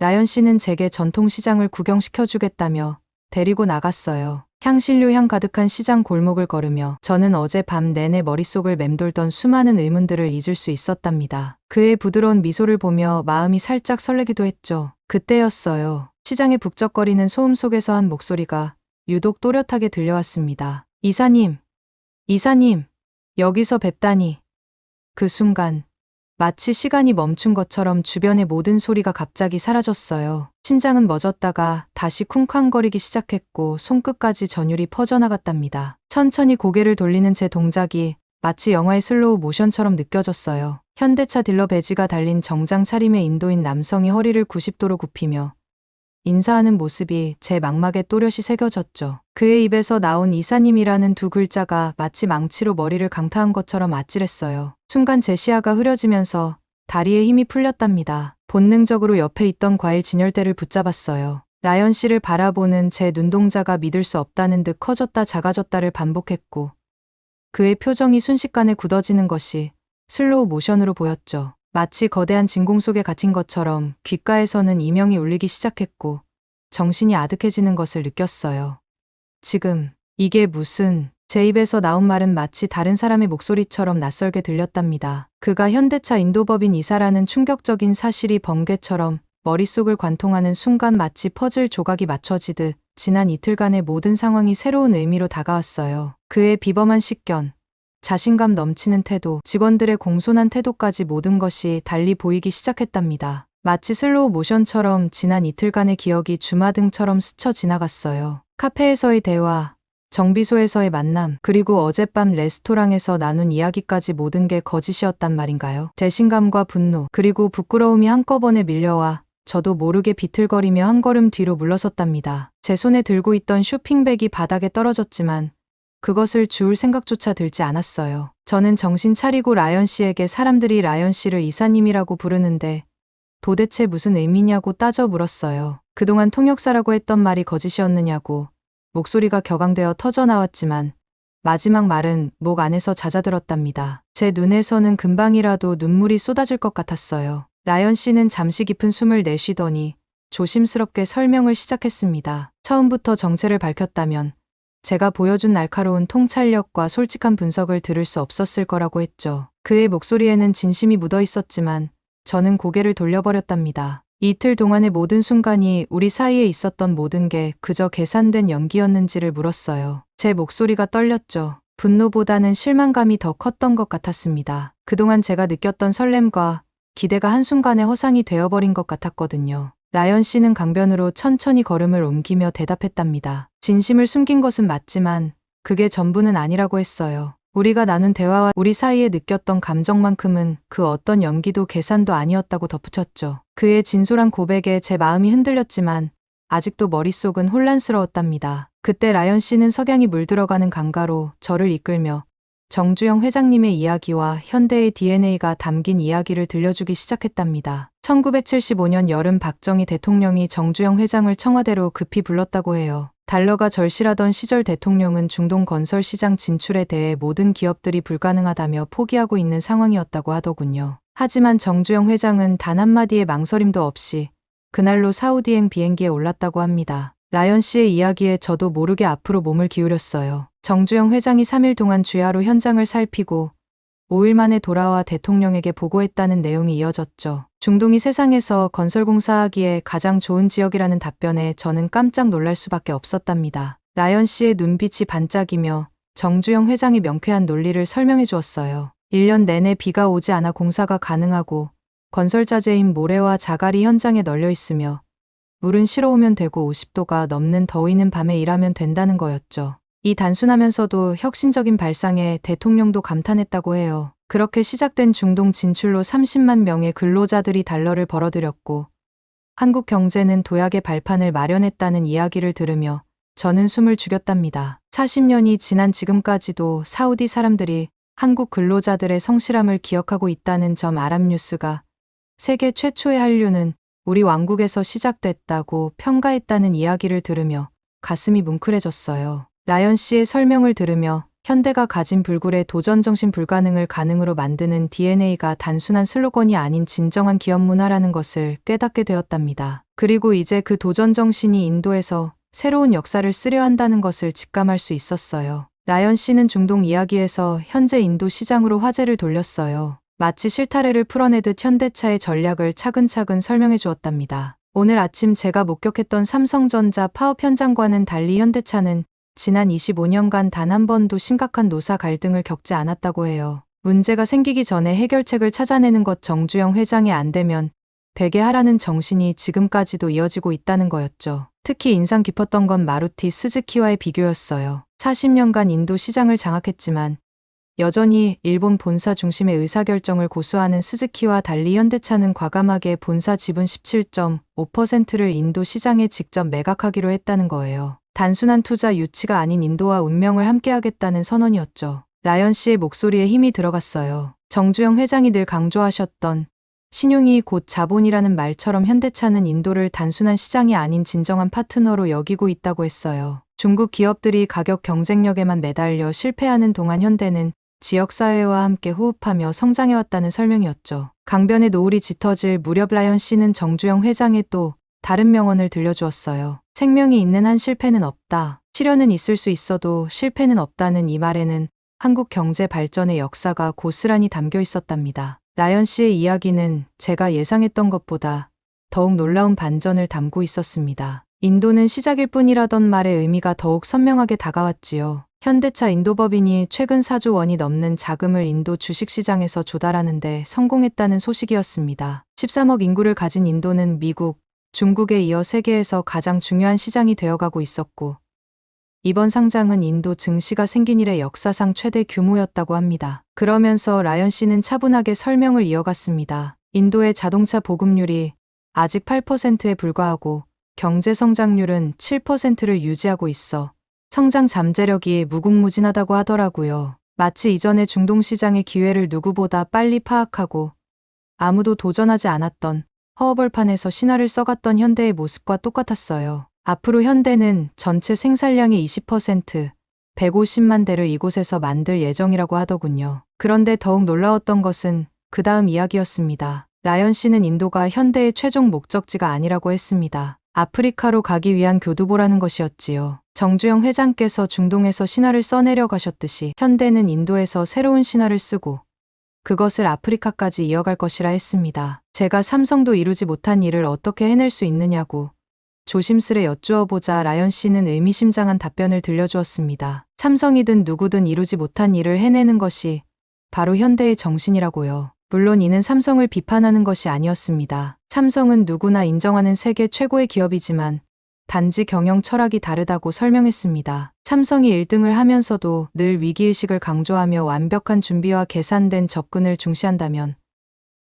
라연 씨는 제게 전통시장을 구경시켜주겠다며 데리고 나갔어요. 향신료 향 가득한 시장 골목을 걸으며 저는 어젯밤 내내 머릿속을 맴돌던 수많은 의문들을 잊을 수 있었답니다. 그의 부드러운 미소를 보며 마음이 살짝 설레기도 했죠. 그때였어요. 시장의 북적거리는 소음 속에서 한 목소리가 유독 또렷하게 들려왔습니다. 이사님, 이사님, 여기서 뵙다니. 그 순간 마치 시간이 멈춘 것처럼 주변의 모든 소리가 갑자기 사라졌어요. 심장은 멎었다가 다시 쿵쾅거리기 시작했고 손끝까지 전율이 퍼져나갔답니다. 천천히 고개를 돌리는 제 동작이 마치 영화의 슬로우 모션처럼 느껴졌어요. 현대차 딜러 배지가 달린 정장 차림의 인도인 남성이 허리를 90도로 굽히며 인사하는 모습이 제 망막에 또렷이 새겨졌죠. 그의 입에서 나온 이사님이라는 두 글자가 마치 망치로 머리를 강타한 것처럼 아찔했어요. 순간 제 시야가 흐려지면서 다리에 힘이 풀렸답니다. 본능적으로 옆에 있던 과일 진열대를 붙잡았어요. 라연 씨를 바라보는 제 눈동자가 믿을 수 없다는 듯 커졌다 작아졌다를 반복했고 그의 표정이 순식간에 굳어지는 것이 슬로우 모션으로 보였죠. 마치 거대한 진공 속에 갇힌 것처럼 귓가에서는 이명이 울리기 시작했고 정신이 아득해지는 것을 느꼈어요. 지금 이게 무슨... 제 입에서 나온 말은 마치 다른 사람의 목소리처럼 낯설게 들렸답니다. 그가 현대차 인도법인 이사라는 충격적인 사실이 번개처럼 머릿속을 관통하는 순간 마치 퍼즐 조각이 맞춰지듯 지난 이틀간의 모든 상황이 새로운 의미로 다가왔어요. 그의 비범한 식견, 자신감 넘치는 태도, 직원들의 공손한 태도까지 모든 것이 달리 보이기 시작했답니다. 마치 슬로우 모션처럼 지난 이틀간의 기억이 주마등처럼 스쳐 지나갔어요. 카페에서의 대화, 정비소에서의 만남, 그리고 어젯밤 레스토랑에서 나눈 이야기까지 모든 게 거짓이었단 말인가요? 자신감과 분노, 그리고 부끄러움이 한꺼번에 밀려와 저도 모르게 비틀거리며 한 걸음 뒤로 물러섰답니다. 제 손에 들고 있던 쇼핑백이 바닥에 떨어졌지만 그것을 주울 생각조차 들지 않았어요. 저는 정신 차리고 라연 씨에게 사람들이 라연 씨를 이사님이라고 부르는데 도대체 무슨 의미냐고 따져 물었어요. 그동안 통역사라고 했던 말이 거짓이었느냐고. 목소리가 격앙되어 터져나왔지만 마지막 말은 목 안에서 잦아들었답니다. 제 눈에서는 금방이라도 눈물이 쏟아질 것 같았어요. 라연 씨는 잠시 깊은 숨을 내쉬더니 조심스럽게 설명을 시작했습니다. 처음부터 정체를 밝혔다면 제가 보여준 날카로운 통찰력과 솔직한 분석을 들을 수 없었을 거라고 했죠. 그의 목소리에는 진심이 묻어 있었지만 저는 고개를 돌려버렸답니다. 이틀 동안의 모든 순간이 우리 사이에 있었던 모든 게 그저 계산된 연기였는지를 물었어요. 제 목소리가 떨렸죠. 분노보다는 실망감이 더 컸던 것 같았습니다. 그동안 제가 느꼈던 설렘과 기대가 한순간에 허상이 되어버린 것 같았거든요. 라연 씨는 강변으로 천천히 걸음을 옮기며 대답했답니다. 진심을 숨긴 것은 맞지만 그게 전부는 아니라고 했어요. 우리가 나눈 대화와 우리 사이에 느꼈던 감정만큼은 그 어떤 연기도 계산도 아니었다고 덧붙였죠. 그의 진솔한 고백에 제 마음이 흔들렸지만 아직도 머릿속은 혼란스러웠답니다. 그때 라연 씨는 석양이 물들어가는 강가로 저를 이끌며 정주영 회장님의 이야기와 현대의 DNA가 담긴 이야기를 들려주기 시작했답니다. 1975년 여름 박정희 대통령이 정주영 회장을 청와대로 급히 불렀다고 해요. 달러가 절실하던 시절 대통령은 중동 건설 시장 진출에 대해 모든 기업들이 불가능하다며 포기하고 있는 상황이었다고 하더군요. 하지만 정주영 회장은 단 한마디의 망설임도 없이 그날로 사우디행 비행기에 올랐다고 합니다. 라연 씨의 이야기에 저도 모르게 앞으로 몸을 기울였어요. 정주영 회장이 3일 동안 주야로 현장을 살피고 5일 만에 돌아와 대통령에게 보고했다는 내용이 이어졌죠. 중동이 세상에서 건설공사하기에 가장 좋은 지역이라는 답변에 저는 깜짝 놀랄 수밖에 없었답니다. 라연 씨의 눈빛이 반짝이며 정주영 회장이 명쾌한 논리를 설명해 주었어요. 1년 내내 비가 오지 않아 공사가 가능하고 건설자재인 모래와 자갈이 현장에 널려 있으며 물은 실어오면 되고 50도가 넘는 더위는 밤에 일하면 된다는 거였죠. 이 단순하면서도 혁신적인 발상에 대통령도 감탄했다고 해요. 그렇게 시작된 중동 진출로 30만 명의 근로자들이 달러를 벌어들였고 한국 경제는 도약의 발판을 마련했다는 이야기를 들으며 저는 숨을 죽였답니다. 40년이 지난 지금까지도 사우디 사람들이 한국 근로자들의 성실함을 기억하고 있다는 점 아랍뉴스가 세계 최초의 한류는 우리 왕국에서 시작됐다고 평가했다는 이야기를 들으며 가슴이 뭉클해졌어요. 라연 씨의 설명을 들으며 현대가 가진 불굴의 도전정신 불가능을 가능으로 만드는 DNA가 단순한 슬로건이 아닌 진정한 기업 문화라는 것을 깨닫게 되었답니다. 그리고 이제 그 도전정신이 인도에서 새로운 역사를 쓰려 한다는 것을 직감할 수 있었어요. 라연 씨는 중동 이야기에서 현재 인도 시장으로 화제를 돌렸어요. 마치 실타래를 풀어내듯 현대차의 전략을 차근차근 설명해 주었답니다. 오늘 아침 제가 목격했던 삼성전자 파업 현장과는 달리 현대차는 지난 25년간 단 한 번도 심각한 노사 갈등을 겪지 않았다고 해요. 문제가 생기기 전에 해결책을 찾아내는 것 정주영 회장이 안 되면 되게 하라는 정신이 지금까지도 이어지고 있다는 거였죠. 특히 인상 깊었던 건 마루티 스즈키와의 비교였어요. 40년간 인도 시장을 장악했지만 여전히 일본 본사 중심의 의사결정을 고수하는 스즈키와 달리 현대차는 과감하게 본사 지분 17.5%를 인도 시장에 직접 매각하기로 했다는 거예요. 단순한 투자 유치가 아닌 인도와 운명을 함께하겠다는 선언이었죠. 라연 씨의 목소리에 힘이 들어갔어요. 정주영 회장이 늘 강조하셨던 신용이 곧 자본이라는 말처럼 현대차는 인도를 단순한 시장이 아닌 진정한 파트너로 여기고 있다고 했어요. 중국 기업들이 가격 경쟁력에만 매달려 실패하는 동안 현대는 지역사회와 함께 호흡하며 성장해왔다는 설명이었죠. 강변의 노을이 짙어질 무렵 라연 씨는 정주영 회장의 또 다른 명언을 들려주었어요. 생명이 있는 한 실패는 없다. 시련은 있을 수 있어도 실패는 없다는 이 말에는 한국 경제 발전의 역사가 고스란히 담겨 있었답니다. 라연 씨의 이야기는 제가 예상했던 것보다 더욱 놀라운 반전을 담고 있었습니다. 인도는 시작일 뿐이라던 말의 의미가 더욱 선명하게 다가왔지요. 현대차 인도법인이 최근 4조 원이 넘는 자금을 인도 주식시장에서 조달하는데 성공했다는 소식이었습니다. 13억 인구를 가진 인도는 미국, 중국에 이어 세계에서 가장 중요한 시장이 되어가고 있었고 이번 상장은 인도 증시가 생긴 이래 역사상 최대 규모였다고 합니다. 그러면서 라연 씨는 차분하게 설명을 이어갔습니다. 인도의 자동차 보급률이 아직 8%에 불과하고 경제 성장률은 7%를 유지하고 있어 성장 잠재력이 무궁무진하다고 하더라고요. 마치 이전의 중동 시장의 기회를 누구보다 빨리 파악하고 아무도 도전하지 않았던 허허벌판에서 신화를 써갔던 현대의 모습과 똑같았어요. 앞으로 현대는 전체 생산량의 20%, 150만 대를 이곳에서 만들 예정이라고 하더군요. 그런데 더욱 놀라웠던 것은 그 다음 이야기였습니다. 라연 씨는 인도가 현대의 최종 목적지가 아니라고 했습니다. 아프리카로 가기 위한 교두보라는 것이었지요. 정주영 회장께서 중동에서 신화를 써내려 가셨듯이 현대는 인도에서 새로운 신화를 쓰고 그것을 아프리카까지 이어갈 것이라 했습니다. 제가 삼성도 이루지 못한 일을 어떻게 해낼 수 있느냐고 조심스레 여쭈어보자 라연 씨는 의미심장한 답변을 들려주었습니다. 삼성이든 누구든 이루지 못한 일을 해내는 것이 바로 현대의 정신이라고요. 물론 이는 삼성을 비판하는 것이 아니었습니다. 삼성은 누구나 인정하는 세계 최고의 기업이지만 단지 경영 철학이 다르다고 설명했습니다. 삼성이 1등을 하면서도 늘 위기의식을 강조하며 완벽한 준비와 계산된 접근을 중시한다면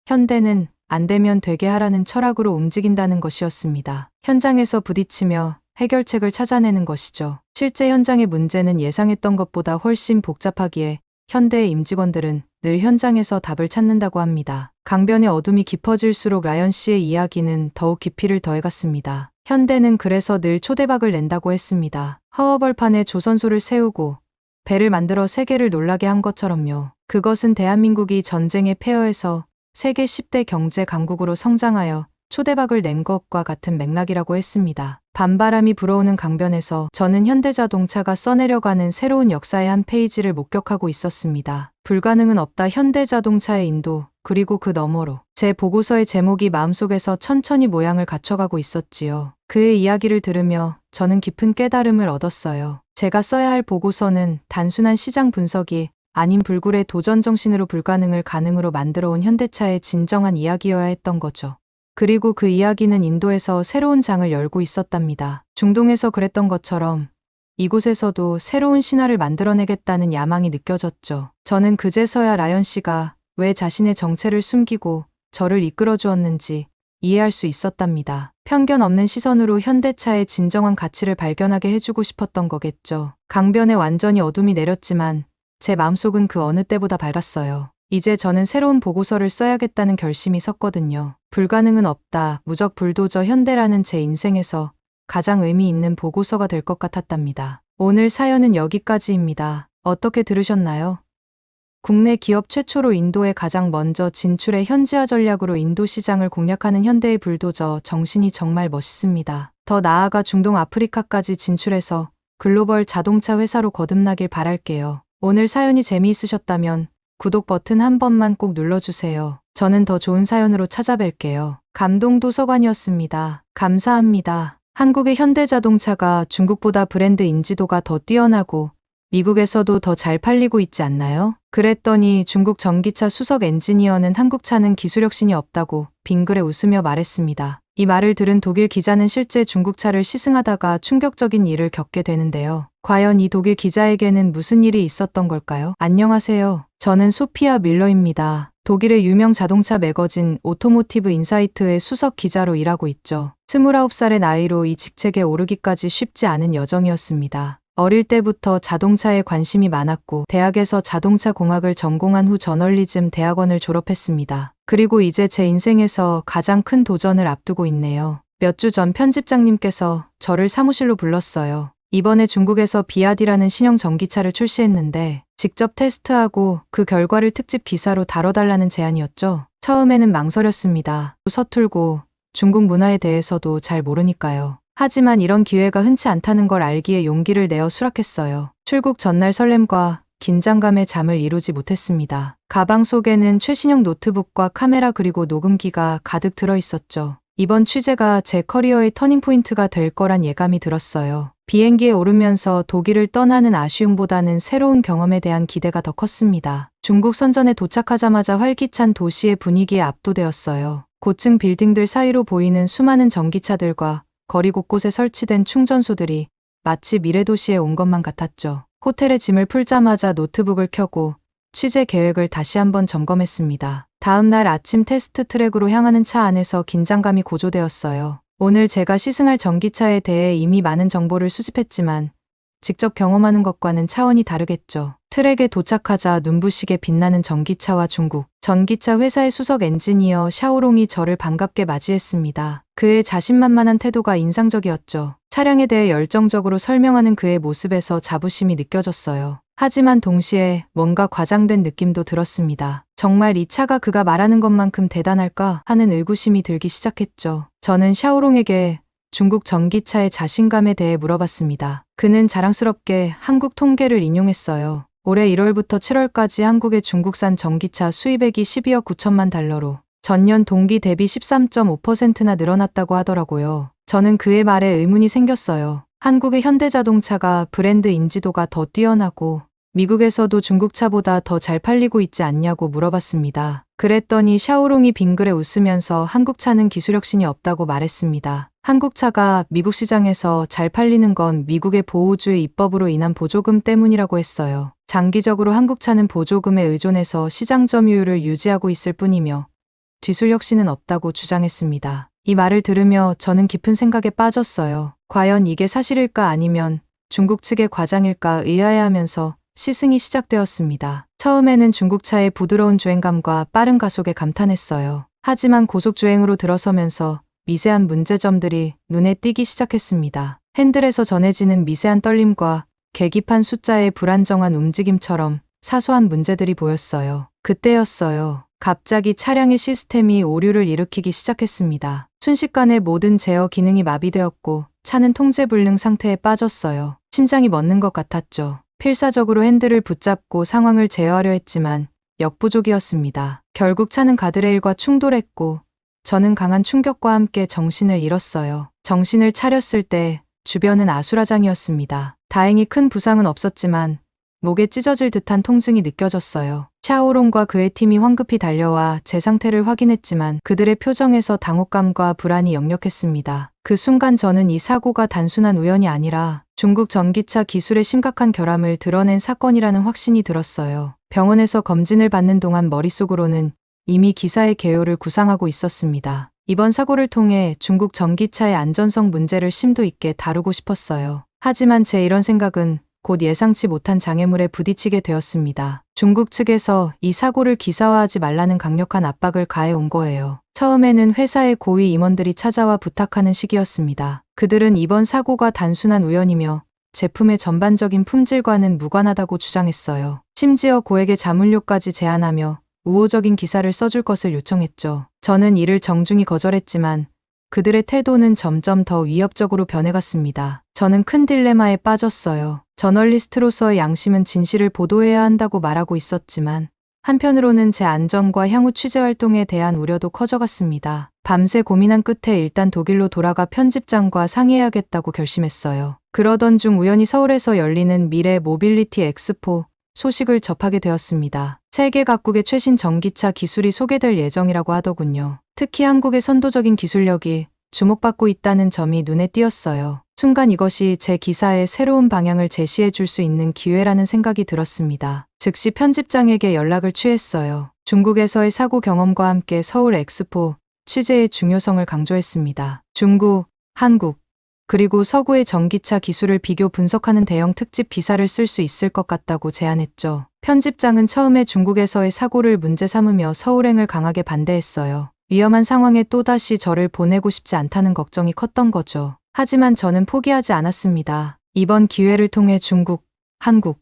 현대는 안 되면 되게 하라는 철학으로 움직인다는 것이었습니다. 현장에서 부딪히며 해결책을 찾아내는 것이죠. 실제 현장의 문제는 예상했던 것보다 훨씬 복잡하기에 현대의 임직원들은 늘 현장에서 답을 찾는다고 합니다. 강변의 어둠이 깊어질수록 라연 씨의 이야기는 더욱 깊이를 더해갔습니다. 현대는 그래서 늘 초대박을 낸다고 했습니다. 허허벌판에 조선소를 세우고 배를 만들어 세계를 놀라게 한 것처럼요. 그것은 대한민국이 전쟁의 폐허에서 세계 10대 경제 강국으로 성장하여 초대박을 낸 것과 같은 맥락이라고 했습니다. 밤바람이 불어오는 강변에서 저는 현대자동차가 써내려가는 새로운 역사의 한 페이지를 목격하고 있었습니다. 불가능은 없다 현대자동차의 인도, 그리고 그 너머로. 제 보고서의 제목이 마음속에서 천천히 모양을 갖춰가고 있었지요. 그의 이야기를 들으며 저는 깊은 깨달음을 얻었어요. 제가 써야 할 보고서는 단순한 시장 분석이 아닌 불굴의 도전 정신으로 불가능을 가능으로 만들어 온 현대차의 진정한 이야기여야 했던 거죠. 그리고 그 이야기는 인도에서 새로운 장을 열고 있었답니다. 중동에서 그랬던 것처럼 이곳에서도 새로운 신화를 만들어내겠다는 야망이 느껴졌죠. 저는 그제서야 라연 씨가 왜 자신의 정체를 숨기고 저를 이끌어 주었는지 이해할 수 있었답니다. 편견 없는 시선으로 현대차의 진정한 가치를 발견하게 해주고 싶었던 거겠죠. 강변에 완전히 어둠이 내렸지만 제 마음속은 그 어느 때보다 밝았어요. 이제 저는 새로운 보고서를 써야겠다는 결심이 섰거든요. 불가능은 없다, 무적 불도저 현대라는 제 인생에서 가장 의미 있는 보고서가 될 것 같았답니다. 오늘 사연은 여기까지입니다. 어떻게 들으셨나요? 국내 기업 최초로 인도에 가장 먼저 진출해 현지화 전략으로 인도 시장을 공략하는 현대의 불도저 정신이 정말 멋있습니다. 더 나아가 중동 아프리카까지 진출해서 글로벌 자동차 회사로 거듭나길 바랄게요. 오늘 사연이 재미있으셨다면 구독 버튼 한 번만 꼭 눌러주세요. 저는 더 좋은 사연으로 찾아뵐게요. 감동도서관이었습니다. 감사합니다. 한국의 현대자동차가 중국보다 브랜드 인지도가 더 뛰어나고 미국에서도 더 잘 팔리고 있지 않나요? 그랬더니 중국 전기차 수석 엔지니어는 한국차는 기술 혁신이 없다고 빙그레 웃으며 말했습니다. 이 말을 들은 독일 기자는 실제 중국차를 시승하다가 충격적인 일을 겪게 되는데요. 과연 이 독일 기자에게는 무슨 일이 있었던 걸까요? 안녕하세요. 저는 소피아 밀러입니다. 독일의 유명 자동차 매거진 오토모티브 인사이트의 수석 기자로 일하고 있죠. 29살의 나이로 이 직책에 오르기까지 쉽지 않은 여정이었습니다. 어릴 때부터 자동차에 관심이 많았고 대학에서 자동차 공학을 전공한 후 저널리즘 대학원을 졸업했습니다. 그리고 이제 제 인생에서 가장 큰 도전을 앞두고 있네요. 몇 주 전 편집장님께서 저를 사무실로 불렀어요. 이번에 중국에서 비아디라는 신형 전기차를 출시했는데 직접 테스트하고 그 결과를 특집 기사로 다뤄달라는 제안이었죠. 처음에는 망설였습니다. 서툴고 중국 문화에 대해서도 잘 모르니까요. 하지만 이런 기회가 흔치 않다는 걸 알기에 용기를 내어 수락했어요. 출국 전날 설렘과 긴장감에 잠을 이루지 못했습니다. 가방 속에는 최신형 노트북과 카메라 그리고 녹음기가 가득 들어 있었죠. 이번 취재가 제 커리어의 터닝포인트가 될 거란 예감이 들었어요. 비행기에 오르면서 독일을 떠나는 아쉬움보다는 새로운 경험에 대한 기대가 더 컸습니다. 중국 선전에 도착하자마자 활기찬 도시의 분위기에 압도되었어요. 고층 빌딩들 사이로 보이는 수많은 전기차들과 거리 곳곳에 설치된 충전소들이 마치 미래도시에 온 것만 같았죠. 호텔에 짐을 풀자마자 노트북을 켜고 취재 계획을 다시 한번 점검했습니다. 다음 날 아침 테스트 트랙으로 향하는 차 안에서 긴장감이 고조되었어요. 오늘 제가 시승할 전기차에 대해 이미 많은 정보를 수집했지만 직접 경험하는 것과는 차원이 다르겠죠. 트랙에 도착하자 눈부시게 빛나는 전기차와 중국 전기차 회사의 수석 엔지니어 샤오롱이 저를 반갑게 맞이했습니다. 그의 자신만만한 태도가 인상적이었죠. 차량에 대해 열정적으로 설명하는 그의 모습에서 자부심이 느껴졌어요. 하지만 동시에 뭔가 과장된 느낌도 들었습니다. 정말 이 차가 그가 말하는 것만큼 대단할까 하는 의구심이 들기 시작했죠. 저는 샤오롱에게 중국 전기차의 자신감에 대해 물어봤습니다. 그는 자랑스럽게 한국 통계를 인용했어요. 올해 1월부터 7월까지 한국의 중국산 전기차 수입액이 12억 9천만 달러로 전년 동기 대비 13.5%나 늘어났다고 하더라고요. 저는 그의 말에 의문이 생겼어요. 한국의 현대자동차가 브랜드 인지도가 더 뛰어나고 미국에서도 중국차보다 더 잘 팔리고 있지 않냐고 물어봤습니다. 그랬더니 샤오롱이 빙그레 웃으면서 한국차는 기술 혁신이 없다고 말했습니다. 한국차가 미국 시장에서 잘 팔리는 건 미국의 보호주의 입법으로 인한 보조금 때문이라고 했어요. 장기적으로 한국차는 보조금에 의존해서 시장 점유율을 유지하고 있을 뿐이며 기술 혁신은 없다고 주장했습니다. 이 말을 들으며 저는 깊은 생각에 빠졌어요. 과연 이게 사실일까 아니면 중국 측의 과장일까 의아해하면서 시승이 시작되었습니다. 처음에는 중국차의 부드러운 주행감과 빠른 가속에 감탄했어요. 하지만 고속주행으로 들어서면서 미세한 문제점들이 눈에 띄기 시작했습니다. 핸들에서 전해지는 미세한 떨림과 계기판 숫자의 불안정한 움직임처럼 사소한 문제들이 보였어요. 그때였어요. 갑자기 차량의 시스템이 오류를 일으키기 시작했습니다. 순식간에 모든 제어 기능이 마비되었고 차는 통제불능 상태에 빠졌어요. 심장이 멎는 것 같았죠. 필사적으로 핸들을 붙잡고 상황을 제어하려 했지만 역부족이었습니다. 결국 차는 가드레일과 충돌했고 저는 강한 충격과 함께 정신을 잃었어요. 정신을 차렸을 때 주변은 아수라장이었습니다. 다행히 큰 부상은 없었지만 목에 찢어질 듯한 통증이 느껴졌어요. 샤오롱과 그의 팀이 황급히 달려와 제 상태를 확인했지만 그들의 표정에서 당혹감과 불안이 역력했습니다. 그 순간 저는 이 사고가 단순한 우연이 아니라 중국 전기차 기술의 심각한 결함을 드러낸 사건이라는 확신이 들었어요. 병원에서 검진을 받는 동안 머릿속으로는 이미 기사의 개요를 구상하고 있었습니다. 이번 사고를 통해 중국 전기차의 안전성 문제를 심도 있게 다루고 싶었어요. 하지만 제 이런 생각은 곧 예상치 못한 장애물에 부딪히게 되었습니다. 중국 측에서 이 사고를 기사화하지 말라는 강력한 압박을 가해온 거예요. 처음에는 회사의 고위 임원들이 찾아와 부탁하는 시기였습니다. 그들은 이번 사고가 단순한 우연이며 제품의 전반적인 품질과는 무관하다고 주장했어요. 심지어 고액의 자문료까지 제안하며 우호적인 기사를 써줄 것을 요청했죠. 저는 이를 정중히 거절했지만 그들의 태도는 점점 더 위협적으로 변해갔습니다. 저는 큰 딜레마에 빠졌어요. 저널리스트로서의 양심은 진실을 보도해야 한다고 말하고 있었지만 한편으로는 제 안전과 향후 취재 활동에 대한 우려도 커져갔습니다. 밤새 고민한 끝에 일단 독일로 돌아가 편집장과 상의해야겠다고 결심했어요. 그러던 중 우연히 서울에서 열리는 미래 모빌리티 엑스포 소식을 접하게 되었습니다. 세계 각국의 최신 전기차 기술이 소개될 예정이라고 하더군요. 특히 한국의 선도적인 기술력이 주목받고 있다는 점이 눈에 띄었어요. 순간 이것이 제 기사의 새로운 방향을 제시해 줄 수 있는 기회라는 생각이 들었습니다. 즉시 편집장에게 연락을 취했어요. 중국에서의 사고 경험과 함께 서울 엑스포 취재의 중요성을 강조했습니다. 중국, 한국, 그리고 서구의 전기차 기술을 비교 분석하는 대형 특집 기사를 쓸 수 있을 것 같다고 제안했죠. 편집장은 처음에 중국에서의 사고를 문제 삼으며 서울행을 강하게 반대했어요. 위험한 상황에 또다시 저를 보내고 싶지 않다는 걱정이 컸던 거죠. 하지만 저는 포기하지 않았습니다. 이번 기회를 통해 중국, 한국,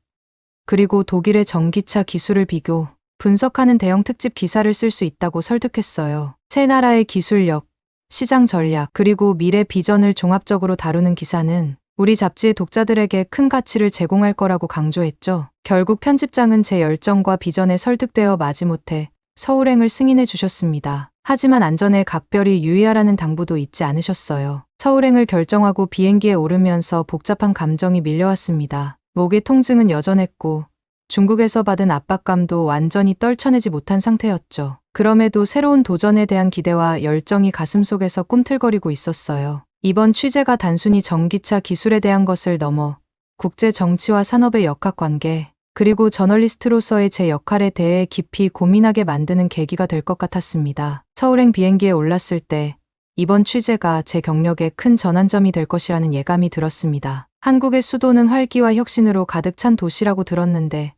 그리고 독일의 전기차 기술을 비교, 분석하는 대형 특집 기사를 쓸 수 있다고 설득했어요. 세 나라의 기술력, 시장 전략, 그리고 미래 비전을 종합적으로 다루는 기사는 우리 잡지의 독자들에게 큰 가치를 제공할 거라고 강조했죠. 결국 편집장은 제 열정과 비전에 설득되어 마지못해 서울행을 승인해 주셨습니다. 하지만 안전에 각별히 유의하라는 당부도 잊지 않으셨어요. 서울행을 결정하고 비행기에 오르면서 복잡한 감정이 밀려왔습니다. 목의 통증은 여전했고 중국에서 받은 압박감도 완전히 떨쳐내지 못한 상태였죠. 그럼에도 새로운 도전에 대한 기대와 열정이 가슴속에서 꿈틀거리고 있었어요. 이번 취재가 단순히 전기차 기술에 대한 것을 넘어 국제 정치와 산업의 역학관계, 그리고 저널리스트로서의 제 역할에 대해 깊이 고민하게 만드는 계기가 될 것 같았습니다. 서울행 비행기에 올랐을 때 이번 취재가 제 경력에 큰 전환점이 될 것이라는 예감이 들었습니다. 한국의 수도는 활기와 혁신으로 가득 찬 도시라고 들었는데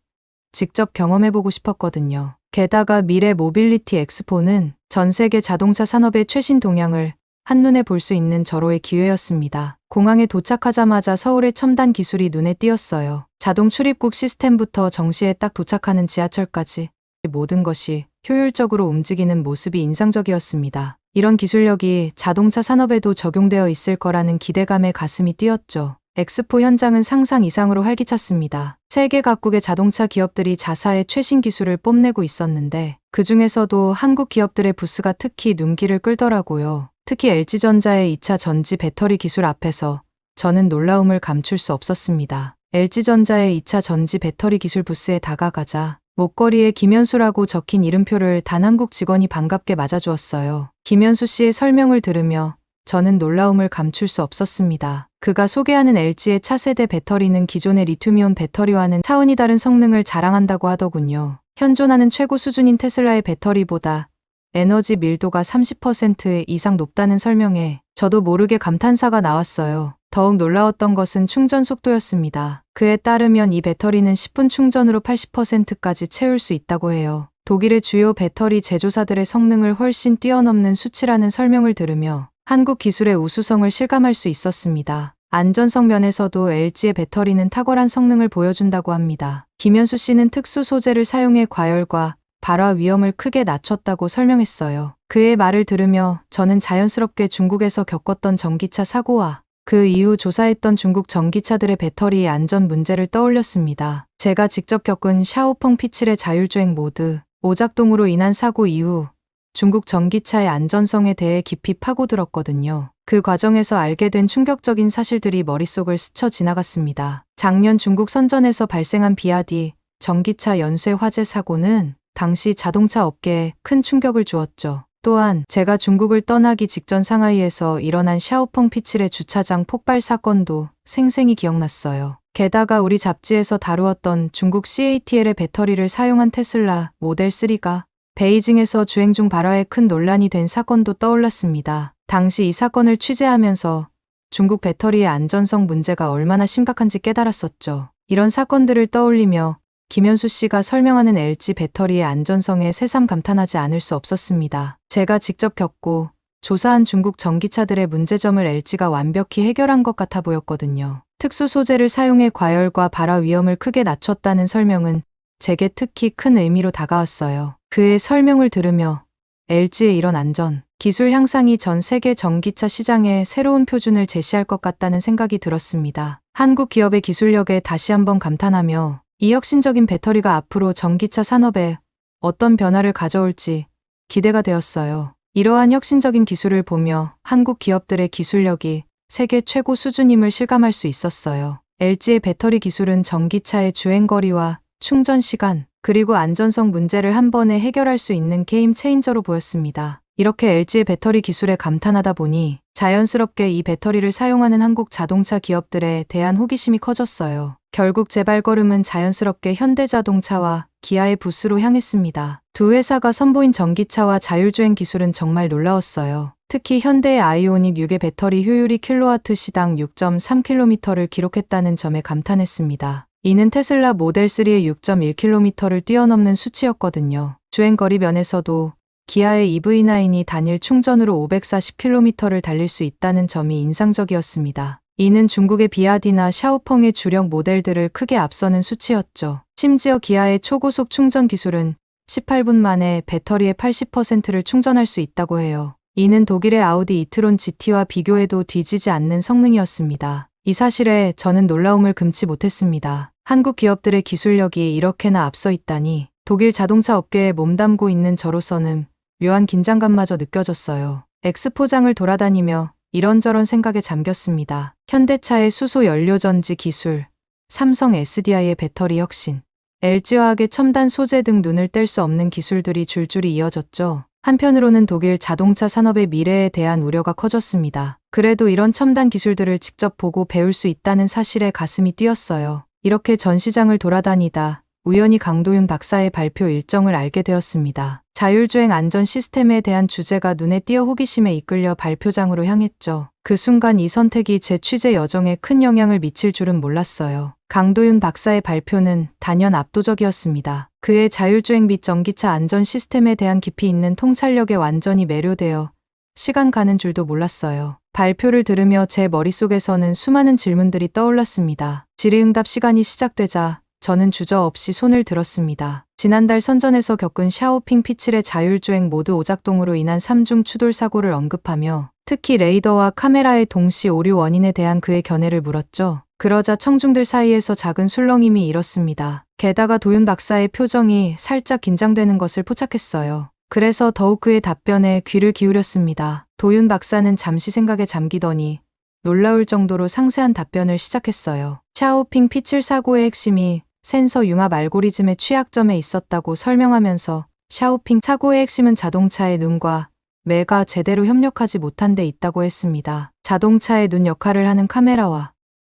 직접 경험해보고 싶었거든요. 게다가 미래 모빌리티 엑스포는 전 세계 자동차 산업의 최신 동향을 한눈에 볼 수 있는 절호의 기회였습니다. 공항에 도착하자마자 서울의 첨단 기술이 눈에 띄었어요. 자동 출입국 시스템부터 정시에 딱 도착하는 지하철까지 모든 것이 효율적으로 움직이는 모습이 인상적이었습니다. 이런 기술력이 자동차 산업에도 적용되어 있을 거라는 기대감에 가슴이 뛰었죠. 엑스포 현장은 상상 이상으로 활기찼습니다. 세계 각국의 자동차 기업들이 자사의 최신 기술을 뽐내고 있었는데 그 중에서도 한국 기업들의 부스가 특히 눈길을 끌더라고요. 특히 LG전자의 2차 전지 배터리 기술 앞에서 저는 놀라움을 감출 수 없었습니다. LG전자의 2차 전지 배터리 기술 부스에 다가가자 목걸이에 김현수라고 적힌 이름표를 단 한국 직원이 반갑게 맞아주었어요. 김현수 씨의 설명을 들으며 저는 놀라움을 감출 수 없었습니다. 그가 소개하는 LG의 차세대 배터리는 기존의 리튬이온 배터리와는 차원이 다른 성능을 자랑한다고 하더군요. 현존하는 최고 수준인 테슬라의 배터리보다 에너지 밀도가 30% 이상 높다는 설명에 저도 모르게 감탄사가 나왔어요. 더욱 놀라웠던 것은 충전 속도였습니다. 그에 따르면 이 배터리는 10분 충전으로 80%까지 채울 수 있다고 해요. 독일의 주요 배터리 제조사들의 성능을 훨씬 뛰어넘는 수치라는 설명을 들으며 한국 기술의 우수성을 실감할 수 있었습니다. 안전성 면에서도 LG의 배터리는 탁월한 성능을 보여준다고 합니다. 김현수 씨는 특수 소재를 사용해 과열과 발화 위험을 크게 낮췄다고 설명했어요. 그의 말을 들으며 저는 자연스럽게 중국에서 겪었던 전기차 사고와 그 이후 조사했던 중국 전기차들의 배터리의 안전 문제를 떠올렸습니다. 제가 직접 겪은 샤오펑 P7의 자율주행 모드 오작동으로 인한 사고 이후 중국 전기차의 안전성에 대해 깊이 파고들었거든요. 그 과정에서 알게 된 충격적인 사실들이 머릿속을 스쳐 지나갔습니다. 작년 중국 선전에서 발생한 비아디 전기차 연쇄 화재 사고는 당시 자동차 업계에 큰 충격을 주었죠. 또한 제가 중국을 떠나기 직전 상하이에서 일어난 샤오펑 P7의 주차장 폭발 사건도 생생히 기억났어요. 게다가 우리 잡지에서 다루었던 중국 CATL의 배터리를 사용한 테슬라 모델 3가 베이징에서 주행 중 발화에 큰 논란이 된 사건도 떠올랐습니다. 당시 이 사건을 취재하면서 중국 배터리의 안전성 문제가 얼마나 심각한지 깨달았었죠. 이런 사건들을 떠올리며 김현수 씨가 설명하는 LG 배터리의 안전성에 새삼 감탄하지 않을 수 없었습니다. 제가 직접 겪고 조사한 중국 전기차들의 문제점을 LG가 완벽히 해결한 것 같아 보였거든요. 특수 소재를 사용해 과열과 발화 위험을 크게 낮췄다는 설명은 제게 특히 큰 의미로 다가왔어요. 그의 설명을 들으며 LG의 이런 안전, 기술 향상이 전 세계 전기차 시장에 새로운 표준을 제시할 것 같다는 생각이 들었습니다. 한국 기업의 기술력에 다시 한번 감탄하며 이 혁신적인 배터리가 앞으로 전기차 산업에 어떤 변화를 가져올지 기대가 되었어요. 이러한 혁신적인 기술을 보며 한국 기업들의 기술력이 세계 최고 수준임을 실감할 수 있었어요. LG의 배터리 기술은 전기차의 주행거리와 충전 시간, 그리고 안전성 문제를 한 번에 해결할 수 있는 게임 체인저로 보였습니다. 이렇게 LG의 배터리 기술에 감탄하다 보니 자연스럽게 이 배터리를 사용하는 한국 자동차 기업들에 대한 호기심이 커졌어요. 결국 제 발걸음은 자연스럽게 현대자동차와 기아의 부스로 향했습니다. 두 회사가 선보인 전기차와 자율주행 기술은 정말 놀라웠어요. 특히 현대의 아이오닉 6의 배터리 효율이 킬로와트 시당 6.3km를 기록했다는 점에 감탄했습니다. 이는 테슬라 모델 3의 6.1km를 뛰어넘는 수치였거든요. 주행거리 면에서도 기아의 EV9이 단일 충전으로 540km를 달릴 수 있다는 점이 인상적이었습니다. 이는 중국의 비아디나 샤오펑의 주력 모델들을 크게 앞서는 수치였죠. 심지어 기아의 초고속 충전 기술은 18분 만에 배터리의 80%를 충전할 수 있다고 해요. 이는 독일의 아우디 이트론 GT와 비교해도 뒤지지 않는 성능이었습니다. 이 사실에 저는 놀라움을 금치 못했습니다. 한국 기업들의 기술력이 이렇게나 앞서 있다니 독일 자동차 업계에 몸담고 있는 저로서는 묘한 긴장감마저 느껴졌어요. 엑스포장을 돌아다니며 이런저런 생각에 잠겼습니다. 현대차의 수소 연료전지 기술, 삼성 SDI의 배터리 혁신, LG화학의 첨단 소재 등 눈을 뗄 수 없는 기술들이 줄줄이 이어졌죠. 한편으로는 독일 자동차 산업의 미래에 대한 우려가 커졌습니다. 그래도 이런 첨단 기술들을 직접 보고 배울 수 있다는 사실에 가슴이 뛰었어요. 이렇게 전 시장을 돌아다니다 우연히 강도윤 박사의 발표 일정을 알게 되었습니다. 자율주행 안전 시스템에 대한 주제가 눈에 띄어 호기심에 이끌려 발표장으로 향했죠. 그 순간 이 선택이 제 취재 여정에 큰 영향을 미칠 줄은 몰랐어요. 강도윤 박사의 발표는 단연 압도적이었습니다. 그의 자율주행 및 전기차 안전 시스템에 대한 깊이 있는 통찰력에 완전히 매료되어 시간 가는 줄도 몰랐어요. 발표를 들으며 제 머릿속에서는 수많은 질문들이 떠올랐습니다. 질의응답 시간이 시작되자 저는 주저없이 손을 들었습니다. 지난달 선전에서 겪은 샤오핑 P7의 자율주행 모드 오작동으로 인한 3중 추돌 사고를 언급하며 특히 레이더와 카메라의 동시 오류 원인에 대한 그의 견해를 물었죠. 그러자 청중들 사이에서 작은 술렁임이 일었습니다. 게다가 도윤 박사의 표정이 살짝 긴장되는 것을 포착했어요. 그래서 더욱 그의 답변에 귀를 기울였습니다. 도윤 박사는 잠시 생각에 잠기더니 놀라울 정도로 상세한 답변을 시작했어요. 샤오핑 P7 사고의 핵심이 센서 융합 알고리즘의 취약점에 있었다고 설명하면서 샤오핑 사고의 핵심은 자동차의 눈과 뇌가 제대로 협력하지 못한 데 있다고 했습니다. 자동차의 눈 역할을 하는 카메라와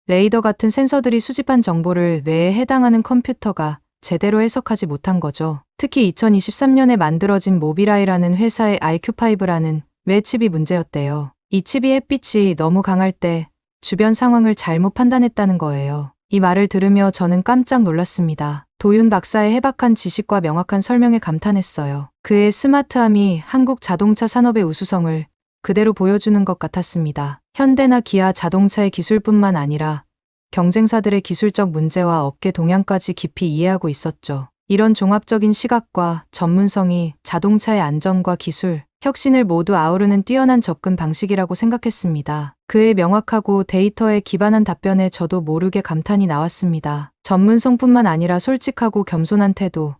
레이더 같은 센서들이 수집한 정보를 뇌에 해당하는 컴퓨터가 제대로 해석하지 못한 거죠. 특히 2023년에 만들어진 모비라이라는 회사의 IQ5라는 뇌 칩이 문제였대요. 이 칩이 햇빛이 너무 강할 때 주변 상황을 잘못 판단했다는 거예요. 이 말을 들으며 저는 깜짝 놀랐습니다. 도윤 박사의 해박한 지식과 명확한 설명에 감탄했어요. 그의 스마트함이 한국 자동차 산업의 우수성을 그대로 보여주는 것 같았습니다. 현대나 기아 자동차의 기술뿐만 아니라 경쟁사들의 기술적 문제와 업계 동향까지 깊이 이해하고 있었죠. 이런 종합적인 시각과 전문성이 자동차의 안전과 기술, 혁신을 모두 아우르는 뛰어난 접근 방식이라고 생각했습니다. 그의 명확하고 데이터에 기반한 답변에 저도 모르게 감탄이 나왔습니다. 전문성뿐만 아니라 솔직하고 겸손한 태도,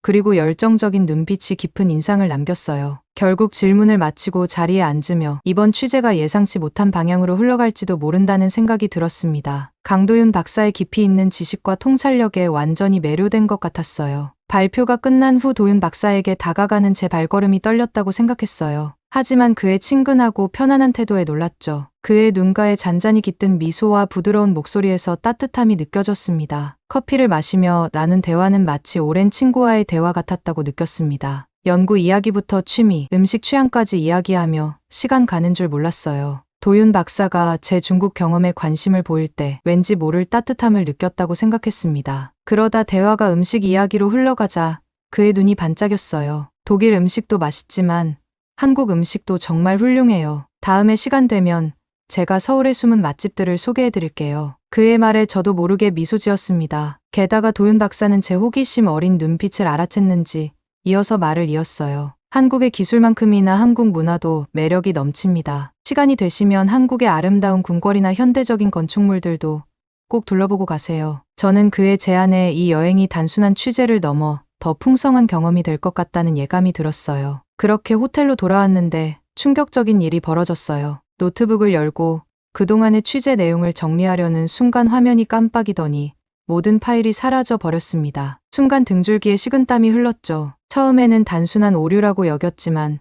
그리고 열정적인 눈빛이 깊은 인상을 남겼어요. 결국 질문을 마치고 자리에 앉으며 이번 취재가 예상치 못한 방향으로 흘러갈지도 모른다는 생각이 들었습니다. 강도윤 박사의 깊이 있는 지식과 통찰력에 완전히 매료된 것 같았어요. 발표가 끝난 후 도윤 박사에게 다가가는 제 발걸음이 떨렸다고 생각했어요. 하지만 그의 친근하고 편안한 태도에 놀랐죠. 그의 눈가에 잔잔히 깃든 미소와 부드러운 목소리에서 따뜻함이 느껴졌습니다. 커피를 마시며 나눈 대화는 마치 오랜 친구와의 대화 같았다고 느꼈습니다. 연구 이야기부터 취미, 음식 취향까지 이야기하며 시간 가는 줄 몰랐어요. 도윤 박사가 제 중국 경험에 관심을 보일 때 왠지 모를 따뜻함을 느꼈다고 생각했습니다. 그러다 대화가 음식 이야기로 흘러가자 그의 눈이 반짝였어요. 독일 음식도 맛있지만 한국 음식도 정말 훌륭해요. 다음에 시간 되면 제가 서울의 숨은 맛집들을 소개해 드릴게요. 그의 말에 저도 모르게 미소 지었습니다. 게다가 도윤 박사는 제 호기심 어린 눈빛을 알아챘는지 이어서 말을 이었어요. 한국의 기술만큼이나 한국 문화도 매력이 넘칩니다. 시간이 되시면 한국의 아름다운 궁궐이나 현대적인 건축물들도 꼭 둘러보고 가세요. 저는 그의 제안에 이 여행이 단순한 취재를 넘어 더 풍성한 경험이 될 것 같다는 예감이 들었어요. 그렇게 호텔로 돌아왔는데 충격적인 일이 벌어졌어요. 노트북을 열고 그동안의 취재 내용을 정리하려는 순간 화면이 깜빡이더니 모든 파일이 사라져 버렸습니다. 순간 등줄기에 식은땀이 흘렀죠. 처음에는 단순한 오류라고 여겼지만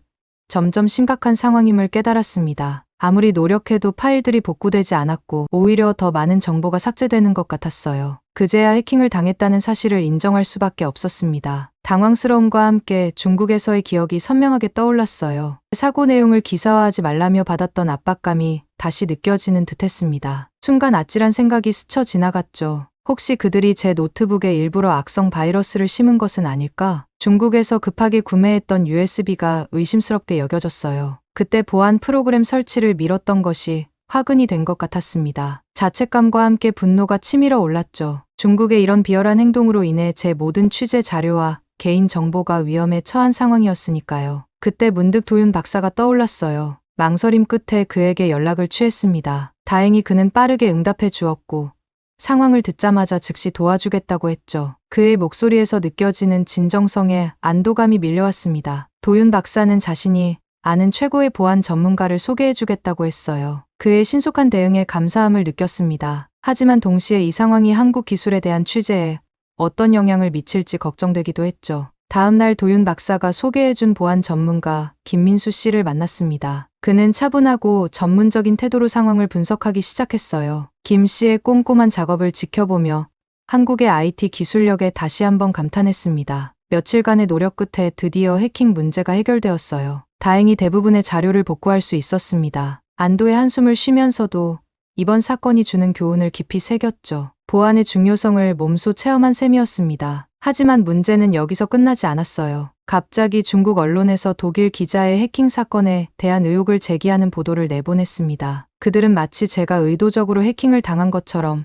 점점 심각한 상황임을 깨달았습니다. 아무리 노력해도 파일들이 복구되지 않았고 오히려 더 많은 정보가 삭제되는 것 같았어요. 그제야 해킹을 당했다는 사실을 인정할 수밖에 없었습니다. 당황스러움과 함께 중국에서의 기억이 선명하게 떠올랐어요. 사고 내용을 기사화하지 말라며 받았던 압박감이 다시 느껴지는 듯했습니다. 순간 아찔한 생각이 스쳐 지나갔죠. 혹시 그들이 제 노트북에 일부러 악성 바이러스를 심은 것은 아닐까? 중국에서 급하게 구매했던 USB가 의심스럽게 여겨졌어요. 그때 보안 프로그램 설치를 미뤘던 것이 화근이 된 것 같았습니다. 자책감과 함께 분노가 치밀어 올랐죠. 중국의 이런 비열한 행동으로 인해 제 모든 취재 자료와 개인 정보가 위험에 처한 상황이었으니까요. 그때 문득 도윤 박사가 떠올랐어요. 망설임 끝에 그에게 연락을 취했습니다. 다행히 그는 빠르게 응답해 주었고 상황을 듣자마자 즉시 도와주겠다고 했죠. 그의 목소리에서 느껴지는 진정성에 안도감이 밀려왔습니다. 도윤 박사는 자신이 아는 최고의 보안 전문가를 소개해주겠다고 했어요. 그의 신속한 대응에 감사함을 느꼈습니다. 하지만 동시에 이 상황이 한국 기술에 대한 취재에 어떤 영향을 미칠지 걱정되기도 했죠. 다음 날 도윤 박사가 소개해준 보안 전문가 김민수 씨를 만났습니다. 그는 차분하고 전문적인 태도로 상황을 분석하기 시작했어요. 김 씨의 꼼꼼한 작업을 지켜보며 한국의 IT 기술력에 다시 한번 감탄했습니다. 며칠간의 노력 끝에 드디어 해킹 문제가 해결되었어요. 다행히 대부분의 자료를 복구할 수 있었습니다. 안도의 한숨을 쉬면서도 이번 사건이 주는 교훈을 깊이 새겼죠. 보안의 중요성을 몸소 체험한 셈이었습니다. 하지만 문제는 여기서 끝나지 않았어요. 갑자기 중국 언론에서 독일 기자의 해킹 사건에 대한 의혹을 제기하는 보도를 내보냈습니다. 그들은 마치 제가 의도적으로 해킹을 당한 것처럼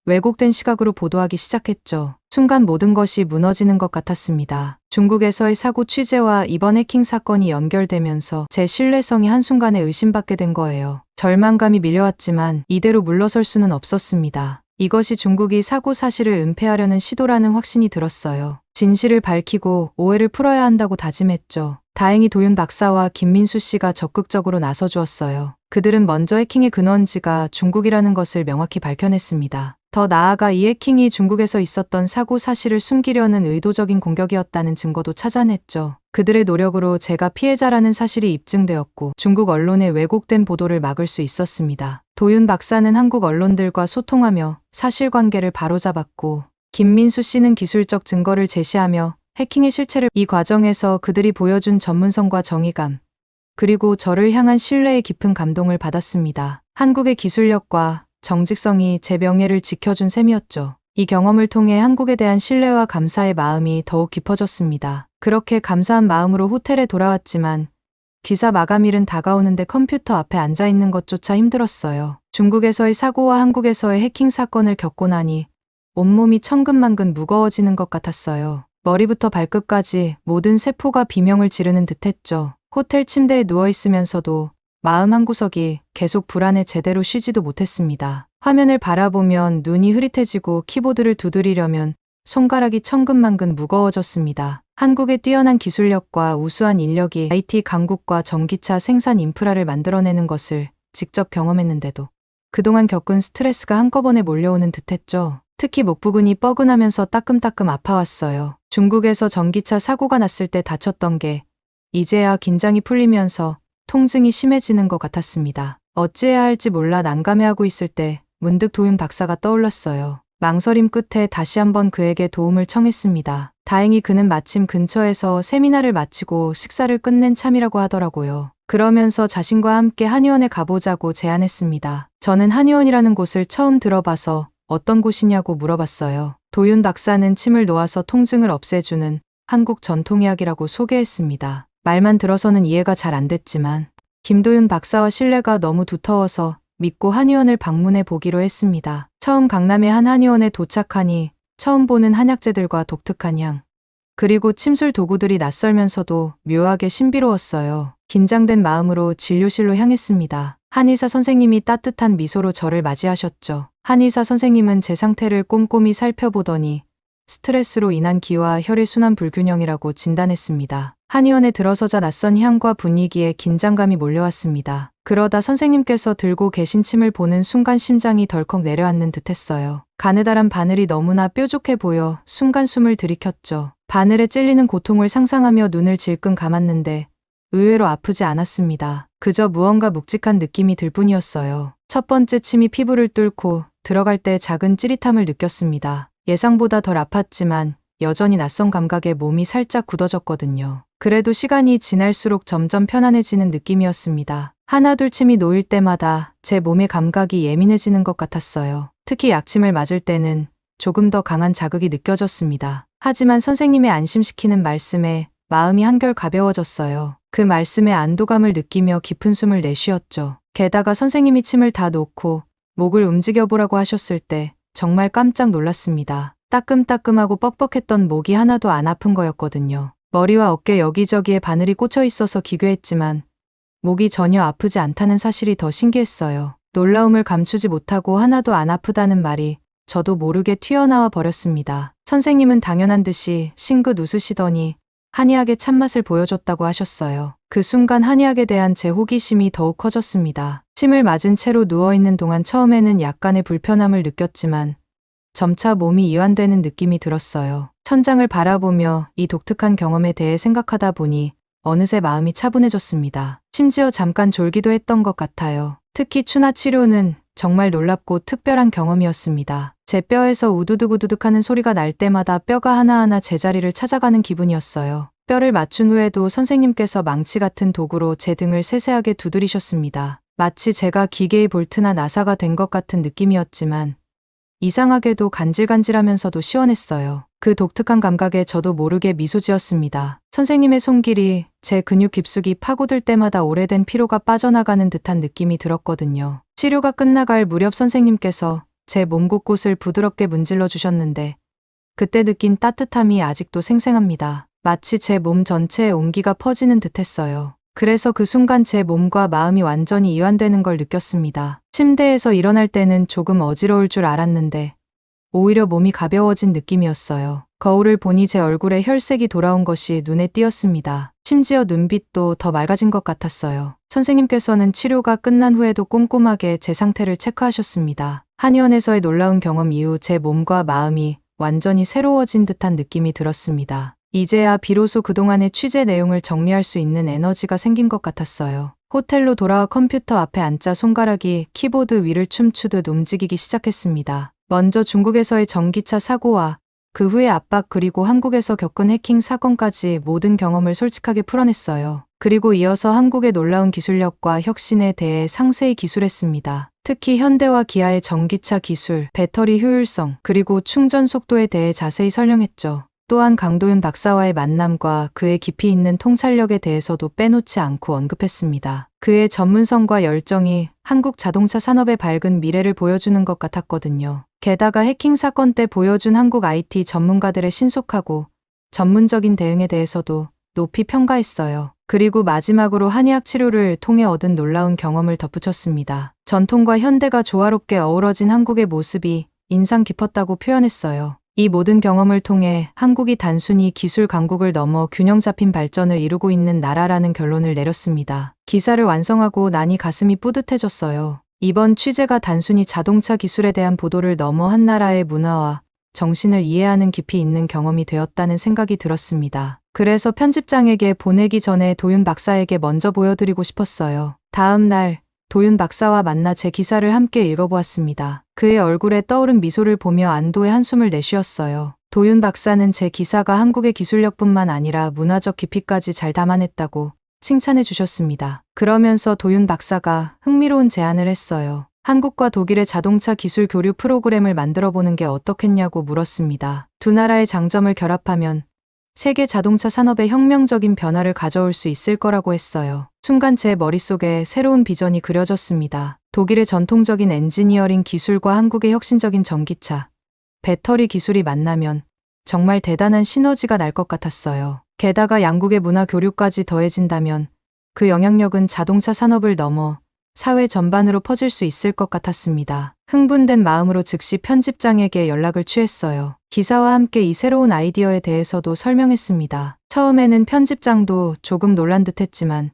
왜곡된 시각으로 보도하기 시작했죠. 순간 모든 것이 무너지는 것 같았습니다. 중국에서의 사고 취재와 이번 해킹 사건이 연결되면서 제 신뢰성이 한순간에 의심받게 된 거예요. 절망감이 밀려왔지만 이대로 물러설 수는 없었습니다. 이것이 중국이 사고 사실을 은폐하려는 시도라는 확신이 들었어요. 진실을 밝히고 오해를 풀어야 한다고 다짐했죠. 다행히 도윤 박사와 김민수 씨가 적극적으로 나서주었어요. 그들은 먼저 해킹의 근원지가 중국이라는 것을 명확히 밝혀냈습니다. 더 나아가 이 해킹이 중국에서 있었던 사고 사실을 숨기려는 의도적인 공격이었다는 증거도 찾아냈죠. 그들의 노력으로 제가 피해자라는 사실이 입증되었고 중국 언론의 왜곡된 보도를 막을 수 있었습니다. 도윤 박사는 한국 언론들과 소통하며 사실관계를 바로잡았고 김민수 씨는 기술적 증거를 제시하며 해킹의 실체를 이 과정에서 그들이 보여준 전문성과 정의감 그리고 저를 향한 신뢰의 깊은 감동을 받았습니다. 한국의 기술력과 정직성이 제 명예를 지켜준 셈이었죠. 이 경험을 통해 한국에 대한 신뢰와 감사의 마음이 더욱 깊어졌습니다. 그렇게 감사한 마음으로 호텔에 돌아왔지만 기사 마감일은 다가오는데 컴퓨터 앞에 앉아 있는 것조차 힘들었어요. 중국에서의 사고와 한국에서의 해킹 사건을 겪고 나니 온몸이 천근만근 무거워지는 것 같았어요. 머리부터 발끝까지 모든 세포가 비명을 지르는 듯했죠. 호텔 침대에 누워있으면서도 마음 한구석이 계속 불안해 제대로 쉬지도 못했습니다. 화면을 바라보면 눈이 흐릿해지고 키보드를 두드리려면 손가락이 천근만근 무거워졌습니다. 한국의 뛰어난 기술력과 우수한 인력이 IT 강국과 전기차 생산 인프라를 만들어내는 것을 직접 경험했는데도 그동안 겪은 스트레스가 한꺼번에 몰려오는 듯했죠. 특히 목 부근이 뻐근하면서 따끔따끔 아파왔어요. 중국에서 전기차 사고가 났을 때 다쳤던 게 이제야 긴장이 풀리면서 통증이 심해지는 것 같았습니다. 어찌해야 할지 몰라 난감해하고 있을 때 문득 도윤 박사가 떠올랐어요. 망설임 끝에 다시 한번 그에게 도움을 청했습니다. 다행히 그는 마침 근처에서 세미나를 마치고 식사를 끝낸 참이라고 하더라고요. 그러면서 자신과 함께 한의원에 가보자고 제안했습니다. 저는 한의원이라는 곳을 처음 들어봐서 어떤 곳이냐고 물어봤어요. 도윤 박사는 침을 놓아서 통증을 없애주는 한국 전통의학이라고 소개했습니다. 말만 들어서는 이해가 잘 안 됐지만 김도윤 박사와 신뢰가 너무 두터워서 믿고 한의원을 방문해 보기로 했습니다. 처음 강남의 한 한의원에 도착하니 처음 보는 한약재들과 독특한 향, 그리고 침술 도구들이 낯설면서도 묘하게 신비로웠어요. 긴장된 마음으로 진료실로 향했습니다. 한의사 선생님이 따뜻한 미소로 저를 맞이하셨죠. 한의사 선생님은 제 상태를 꼼꼼히 살펴보더니 스트레스로 인한 기와 혈액순환 불균형이라고 진단했습니다. 한의원에 들어서자 낯선 향과 분위기에 긴장감이 몰려왔습니다. 그러다 선생님께서 들고 계신 침을 보는 순간 심장이 덜컥 내려앉는 듯했어요. 가느다란 바늘이 너무나 뾰족해 보여 순간 숨을 들이켰죠. 바늘에 찔리는 고통을 상상하며 눈을 질끈 감았는데 의외로 아프지 않았습니다. 그저 무언가 묵직한 느낌이 들 뿐이었어요. 첫 번째 침이 피부를 뚫고 들어갈 때 작은 찌릿함을 느꼈습니다. 예상보다 덜 아팠지만 여전히 낯선 감각에 몸이 살짝 굳어졌거든요. 그래도 시간이 지날수록 점점 편안해지는 느낌이었습니다. 하나둘 침이 놓일 때마다 제 몸의 감각이 예민해지는 것 같았어요. 특히 약침을 맞을 때는 조금 더 강한 자극이 느껴졌습니다. 하지만 선생님의 안심시키는 말씀에 마음이 한결 가벼워졌어요. 그 말씀에 안도감을 느끼며 깊은 숨을 내쉬었죠. 게다가 선생님이 침을 다 놓고 목을 움직여보라고 하셨을 때 정말 깜짝 놀랐습니다. 따끔따끔하고 뻑뻑했던 목이 하나도 안 아픈 거였거든요. 머리와 어깨 여기저기에 바늘이 꽂혀 있어서 기괴했지만 목이 전혀 아프지 않다는 사실이 더 신기했어요. 놀라움을 감추지 못하고 하나도 안 아프다는 말이 저도 모르게 튀어나와 버렸습니다. 선생님은 당연한 듯이 싱긋 웃으시더니 한의학의 참맛을 보여줬다고 하셨어요. 그 순간 한의학에 대한 제 호기심이 더욱 커졌습니다. 침을 맞은 채로 누워있는 동안 처음에는 약간의 불편함을 느꼈지만 점차 몸이 이완되는 느낌이 들었어요. 천장을 바라보며 이 독특한 경험에 대해 생각하다 보니 어느새 마음이 차분해졌습니다. 심지어 잠깐 졸기도 했던 것 같아요. 특히 추나 치료는 정말 놀랍고 특별한 경험이었습니다. 제 뼈에서 우두둑우두둑 하는 소리가 날 때마다 뼈가 하나하나 제자리를 찾아가는 기분이었어요. 뼈를 맞춘 후에도 선생님께서 망치 같은 도구로 제 등을 세세하게 두드리셨습니다. 마치 제가 기계의 볼트나 나사가 된 것 같은 느낌이었지만 이상하게도 간질간질하면서도 시원했어요. 그 독특한 감각에 저도 모르게 미소 지었습니다. 선생님의 손길이 제 근육 깊숙이 파고들 때마다 오래된 피로가 빠져나가는 듯한 느낌이 들었거든요. 치료가 끝나갈 무렵 선생님께서 제 몸 곳곳을 부드럽게 문질러 주셨는데 그때 느낀 따뜻함이 아직도 생생합니다. 마치 제 몸 전체에 온기가 퍼지는 듯했어요. 그래서 그 순간 제 몸과 마음이 완전히 이완되는 걸 느꼈습니다. 침대에서 일어날 때는 조금 어지러울 줄 알았는데 오히려 몸이 가벼워진 느낌이었어요. 거울을 보니 제 얼굴에 혈색이 돌아온 것이 눈에 띄었습니다. 심지어 눈빛도 더 맑아진 것 같았어요. 선생님께서는 치료가 끝난 후에도 꼼꼼하게 제 상태를 체크하셨습니다. 한의원에서의 놀라운 경험 이후 제 몸과 마음이 완전히 새로워진 듯한 느낌이 들었습니다. 이제야 비로소 그동안의 취재 내용을 정리할 수 있는 에너지가 생긴 것 같았어요. 호텔로 돌아와 컴퓨터 앞에 앉자 손가락이 키보드 위를 춤추듯 움직이기 시작했습니다. 먼저 중국에서의 전기차 사고와 그 후의 압박 그리고 한국에서 겪은 해킹 사건까지 모든 경험을 솔직하게 풀어냈어요. 그리고 이어서 한국의 놀라운 기술력과 혁신에 대해 상세히 기술했습니다. 특히 현대와 기아의 전기차 기술, 배터리 효율성, 그리고 충전 속도에 대해 자세히 설명했죠. 또한 강도윤 박사와의 만남과 그의 깊이 있는 통찰력에 대해서도 빼놓지 않고 언급했습니다. 그의 전문성과 열정이 한국 자동차 산업의 밝은 미래를 보여주는 것 같았거든요. 게다가 해킹 사건 때 보여준 한국 IT 전문가들의 신속하고 전문적인 대응에 대해서도 높이 평가했어요. 그리고 마지막으로 한의학 치료를 통해 얻은 놀라운 경험을 덧붙였습니다. 전통과 현대가 조화롭게 어우러진 한국의 모습이 인상 깊었다고 표현했어요. 이 모든 경험을 통해 한국이 단순히 기술 강국을 넘어 균형 잡힌 발전을 이루고 있는 나라라는 결론을 내렸습니다. 기사를 완성하고 나니 가슴이 뿌듯해졌어요. 이번 취재가 단순히 자동차 기술에 대한 보도를 넘어 한 나라의 문화와 정신을 이해하는 깊이 있는 경험이 되었다는 생각이 들었습니다. 그래서 편집장에게 보내기 전에 도윤 박사에게 먼저 보여드리고 싶었어요. 다음 날 도윤 박사와 만나 제 기사를 함께 읽어보았습니다. 그의 얼굴에 떠오른 미소를 보며 안도의 한숨을 내쉬었어요. 도윤 박사는 제 기사가 한국의 기술력뿐만 아니라 문화적 깊이까지 잘 담아냈다고 칭찬해 주셨습니다. 그러면서 도윤 박사가 흥미로운 제안을 했어요. 한국과 독일의 자동차 기술 교류 프로그램을 만들어 보는 게 어떻겠냐고 물었습니다. 두 나라의 장점을 결합하면 세계 자동차 산업에 혁명적인 변화를 가져올 수 있을 거라고 했어요. 순간 제 머릿속에 새로운 비전이 그려졌습니다. 독일의 전통적인 엔지니어링 기술과 한국의 혁신적인 전기차, 배터리 기술이 만나면 정말 대단한 시너지가 날 것 같았어요. 게다가 양국의 문화 교류까지 더해진다면 그 영향력은 자동차 산업을 넘어 사회 전반으로 퍼질 수 있을 것 같았습니다. 흥분된 마음으로 즉시 편집장에게 연락을 취했어요. 기사와 함께 이 새로운 아이디어에 대해서도 설명했습니다. 처음에는 편집장도 조금 놀란 듯 했지만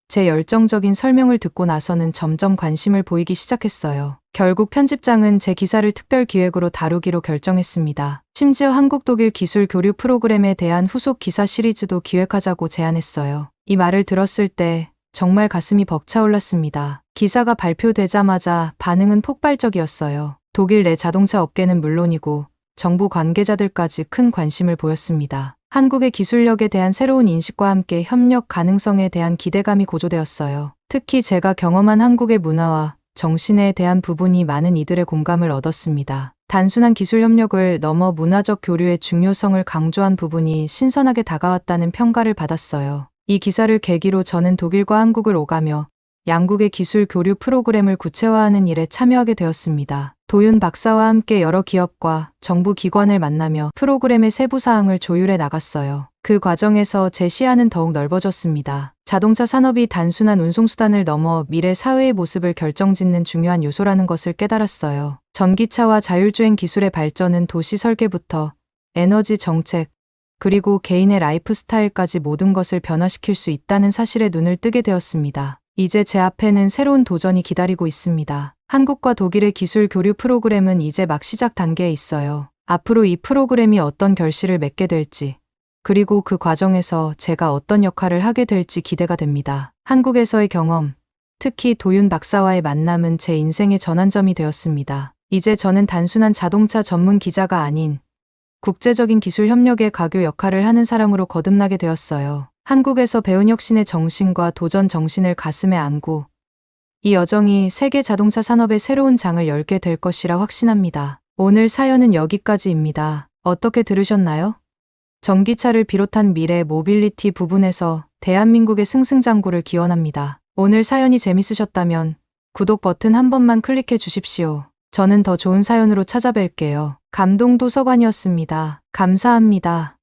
제 열정적인 설명을 듣고 나서는 점점 관심을 보이기 시작했어요. 결국 편집장은 제 기사를 특별 기획으로 다루기로 결정했습니다. 심지어 한국 독일 기술 교류 프로그램에 대한 후속 기사 시리즈도 기획하자고 제안했어요. 이 말을 들었을 때 정말 가슴이 벅차올랐습니다. 기사가 발표되자마자 반응은 폭발적이었어요. 독일 내 자동차 업계는 물론이고 정부 관계자들까지 큰 관심을 보였습니다. 한국의 기술력에 대한 새로운 인식과 함께 협력 가능성에 대한 기대감이 고조되었어요. 특히 제가 경험한 한국의 문화와 정신에 대한 부분이 많은 이들의 공감을 얻었습니다. 단순한 기술 협력을 넘어 문화적 교류의 중요성을 강조한 부분이 신선하게 다가왔다는 평가를 받았어요. 이 기사를 계기로 저는 독일과 한국을 오가며 양국의 기술 교류 프로그램을 구체화하는 일에 참여하게 되었습니다. 도윤 박사와 함께 여러 기업과 정부 기관을 만나며 프로그램의 세부 사항을 조율해 나갔어요. 그 과정에서 제 시야는 더욱 넓어졌습니다. 자동차 산업이 단순한 운송수단을 넘어 미래 사회의 모습을 결정짓는 중요한 요소라는 것을 깨달았어요. 전기차와 자율주행 기술의 발전은 도시 설계부터 에너지 정책, 그리고 개인의 라이프 스타일까지 모든 것을 변화시킬 수 있다는 사실에 눈을 뜨게 되었습니다. 이제 제 앞에는 새로운 도전이 기다리고 있습니다. 한국과 독일의 기술 교류 프로그램은 이제 막 시작 단계에 있어요. 앞으로 이 프로그램이 어떤 결실을 맺게 될지, 그리고 그 과정에서 제가 어떤 역할을 하게 될지 기대가 됩니다. 한국에서의 경험, 특히 도윤 박사와의 만남은 제 인생의 전환점이 되었습니다. 이제 저는 단순한 자동차 전문 기자가 아닌 국제적인 기술 협력의 가교 역할을 하는 사람으로 거듭나게 되었어요. 한국에서 배운 혁신의 정신과 도전 정신을 가슴에 안고 이 여정이 세계 자동차 산업의 새로운 장을 열게 될 것이라 확신합니다. 오늘 사연은 여기까지입니다. 어떻게 들으셨나요? 전기차를 비롯한 미래 모빌리티 부분에서 대한민국의 승승장구를 기원합니다. 오늘 사연이 재밌으셨다면 구독 버튼 한 번만 클릭해 주십시오. 저는 더 좋은 사연으로 찾아뵐게요. 감동도서관이었습니다. 감사합니다.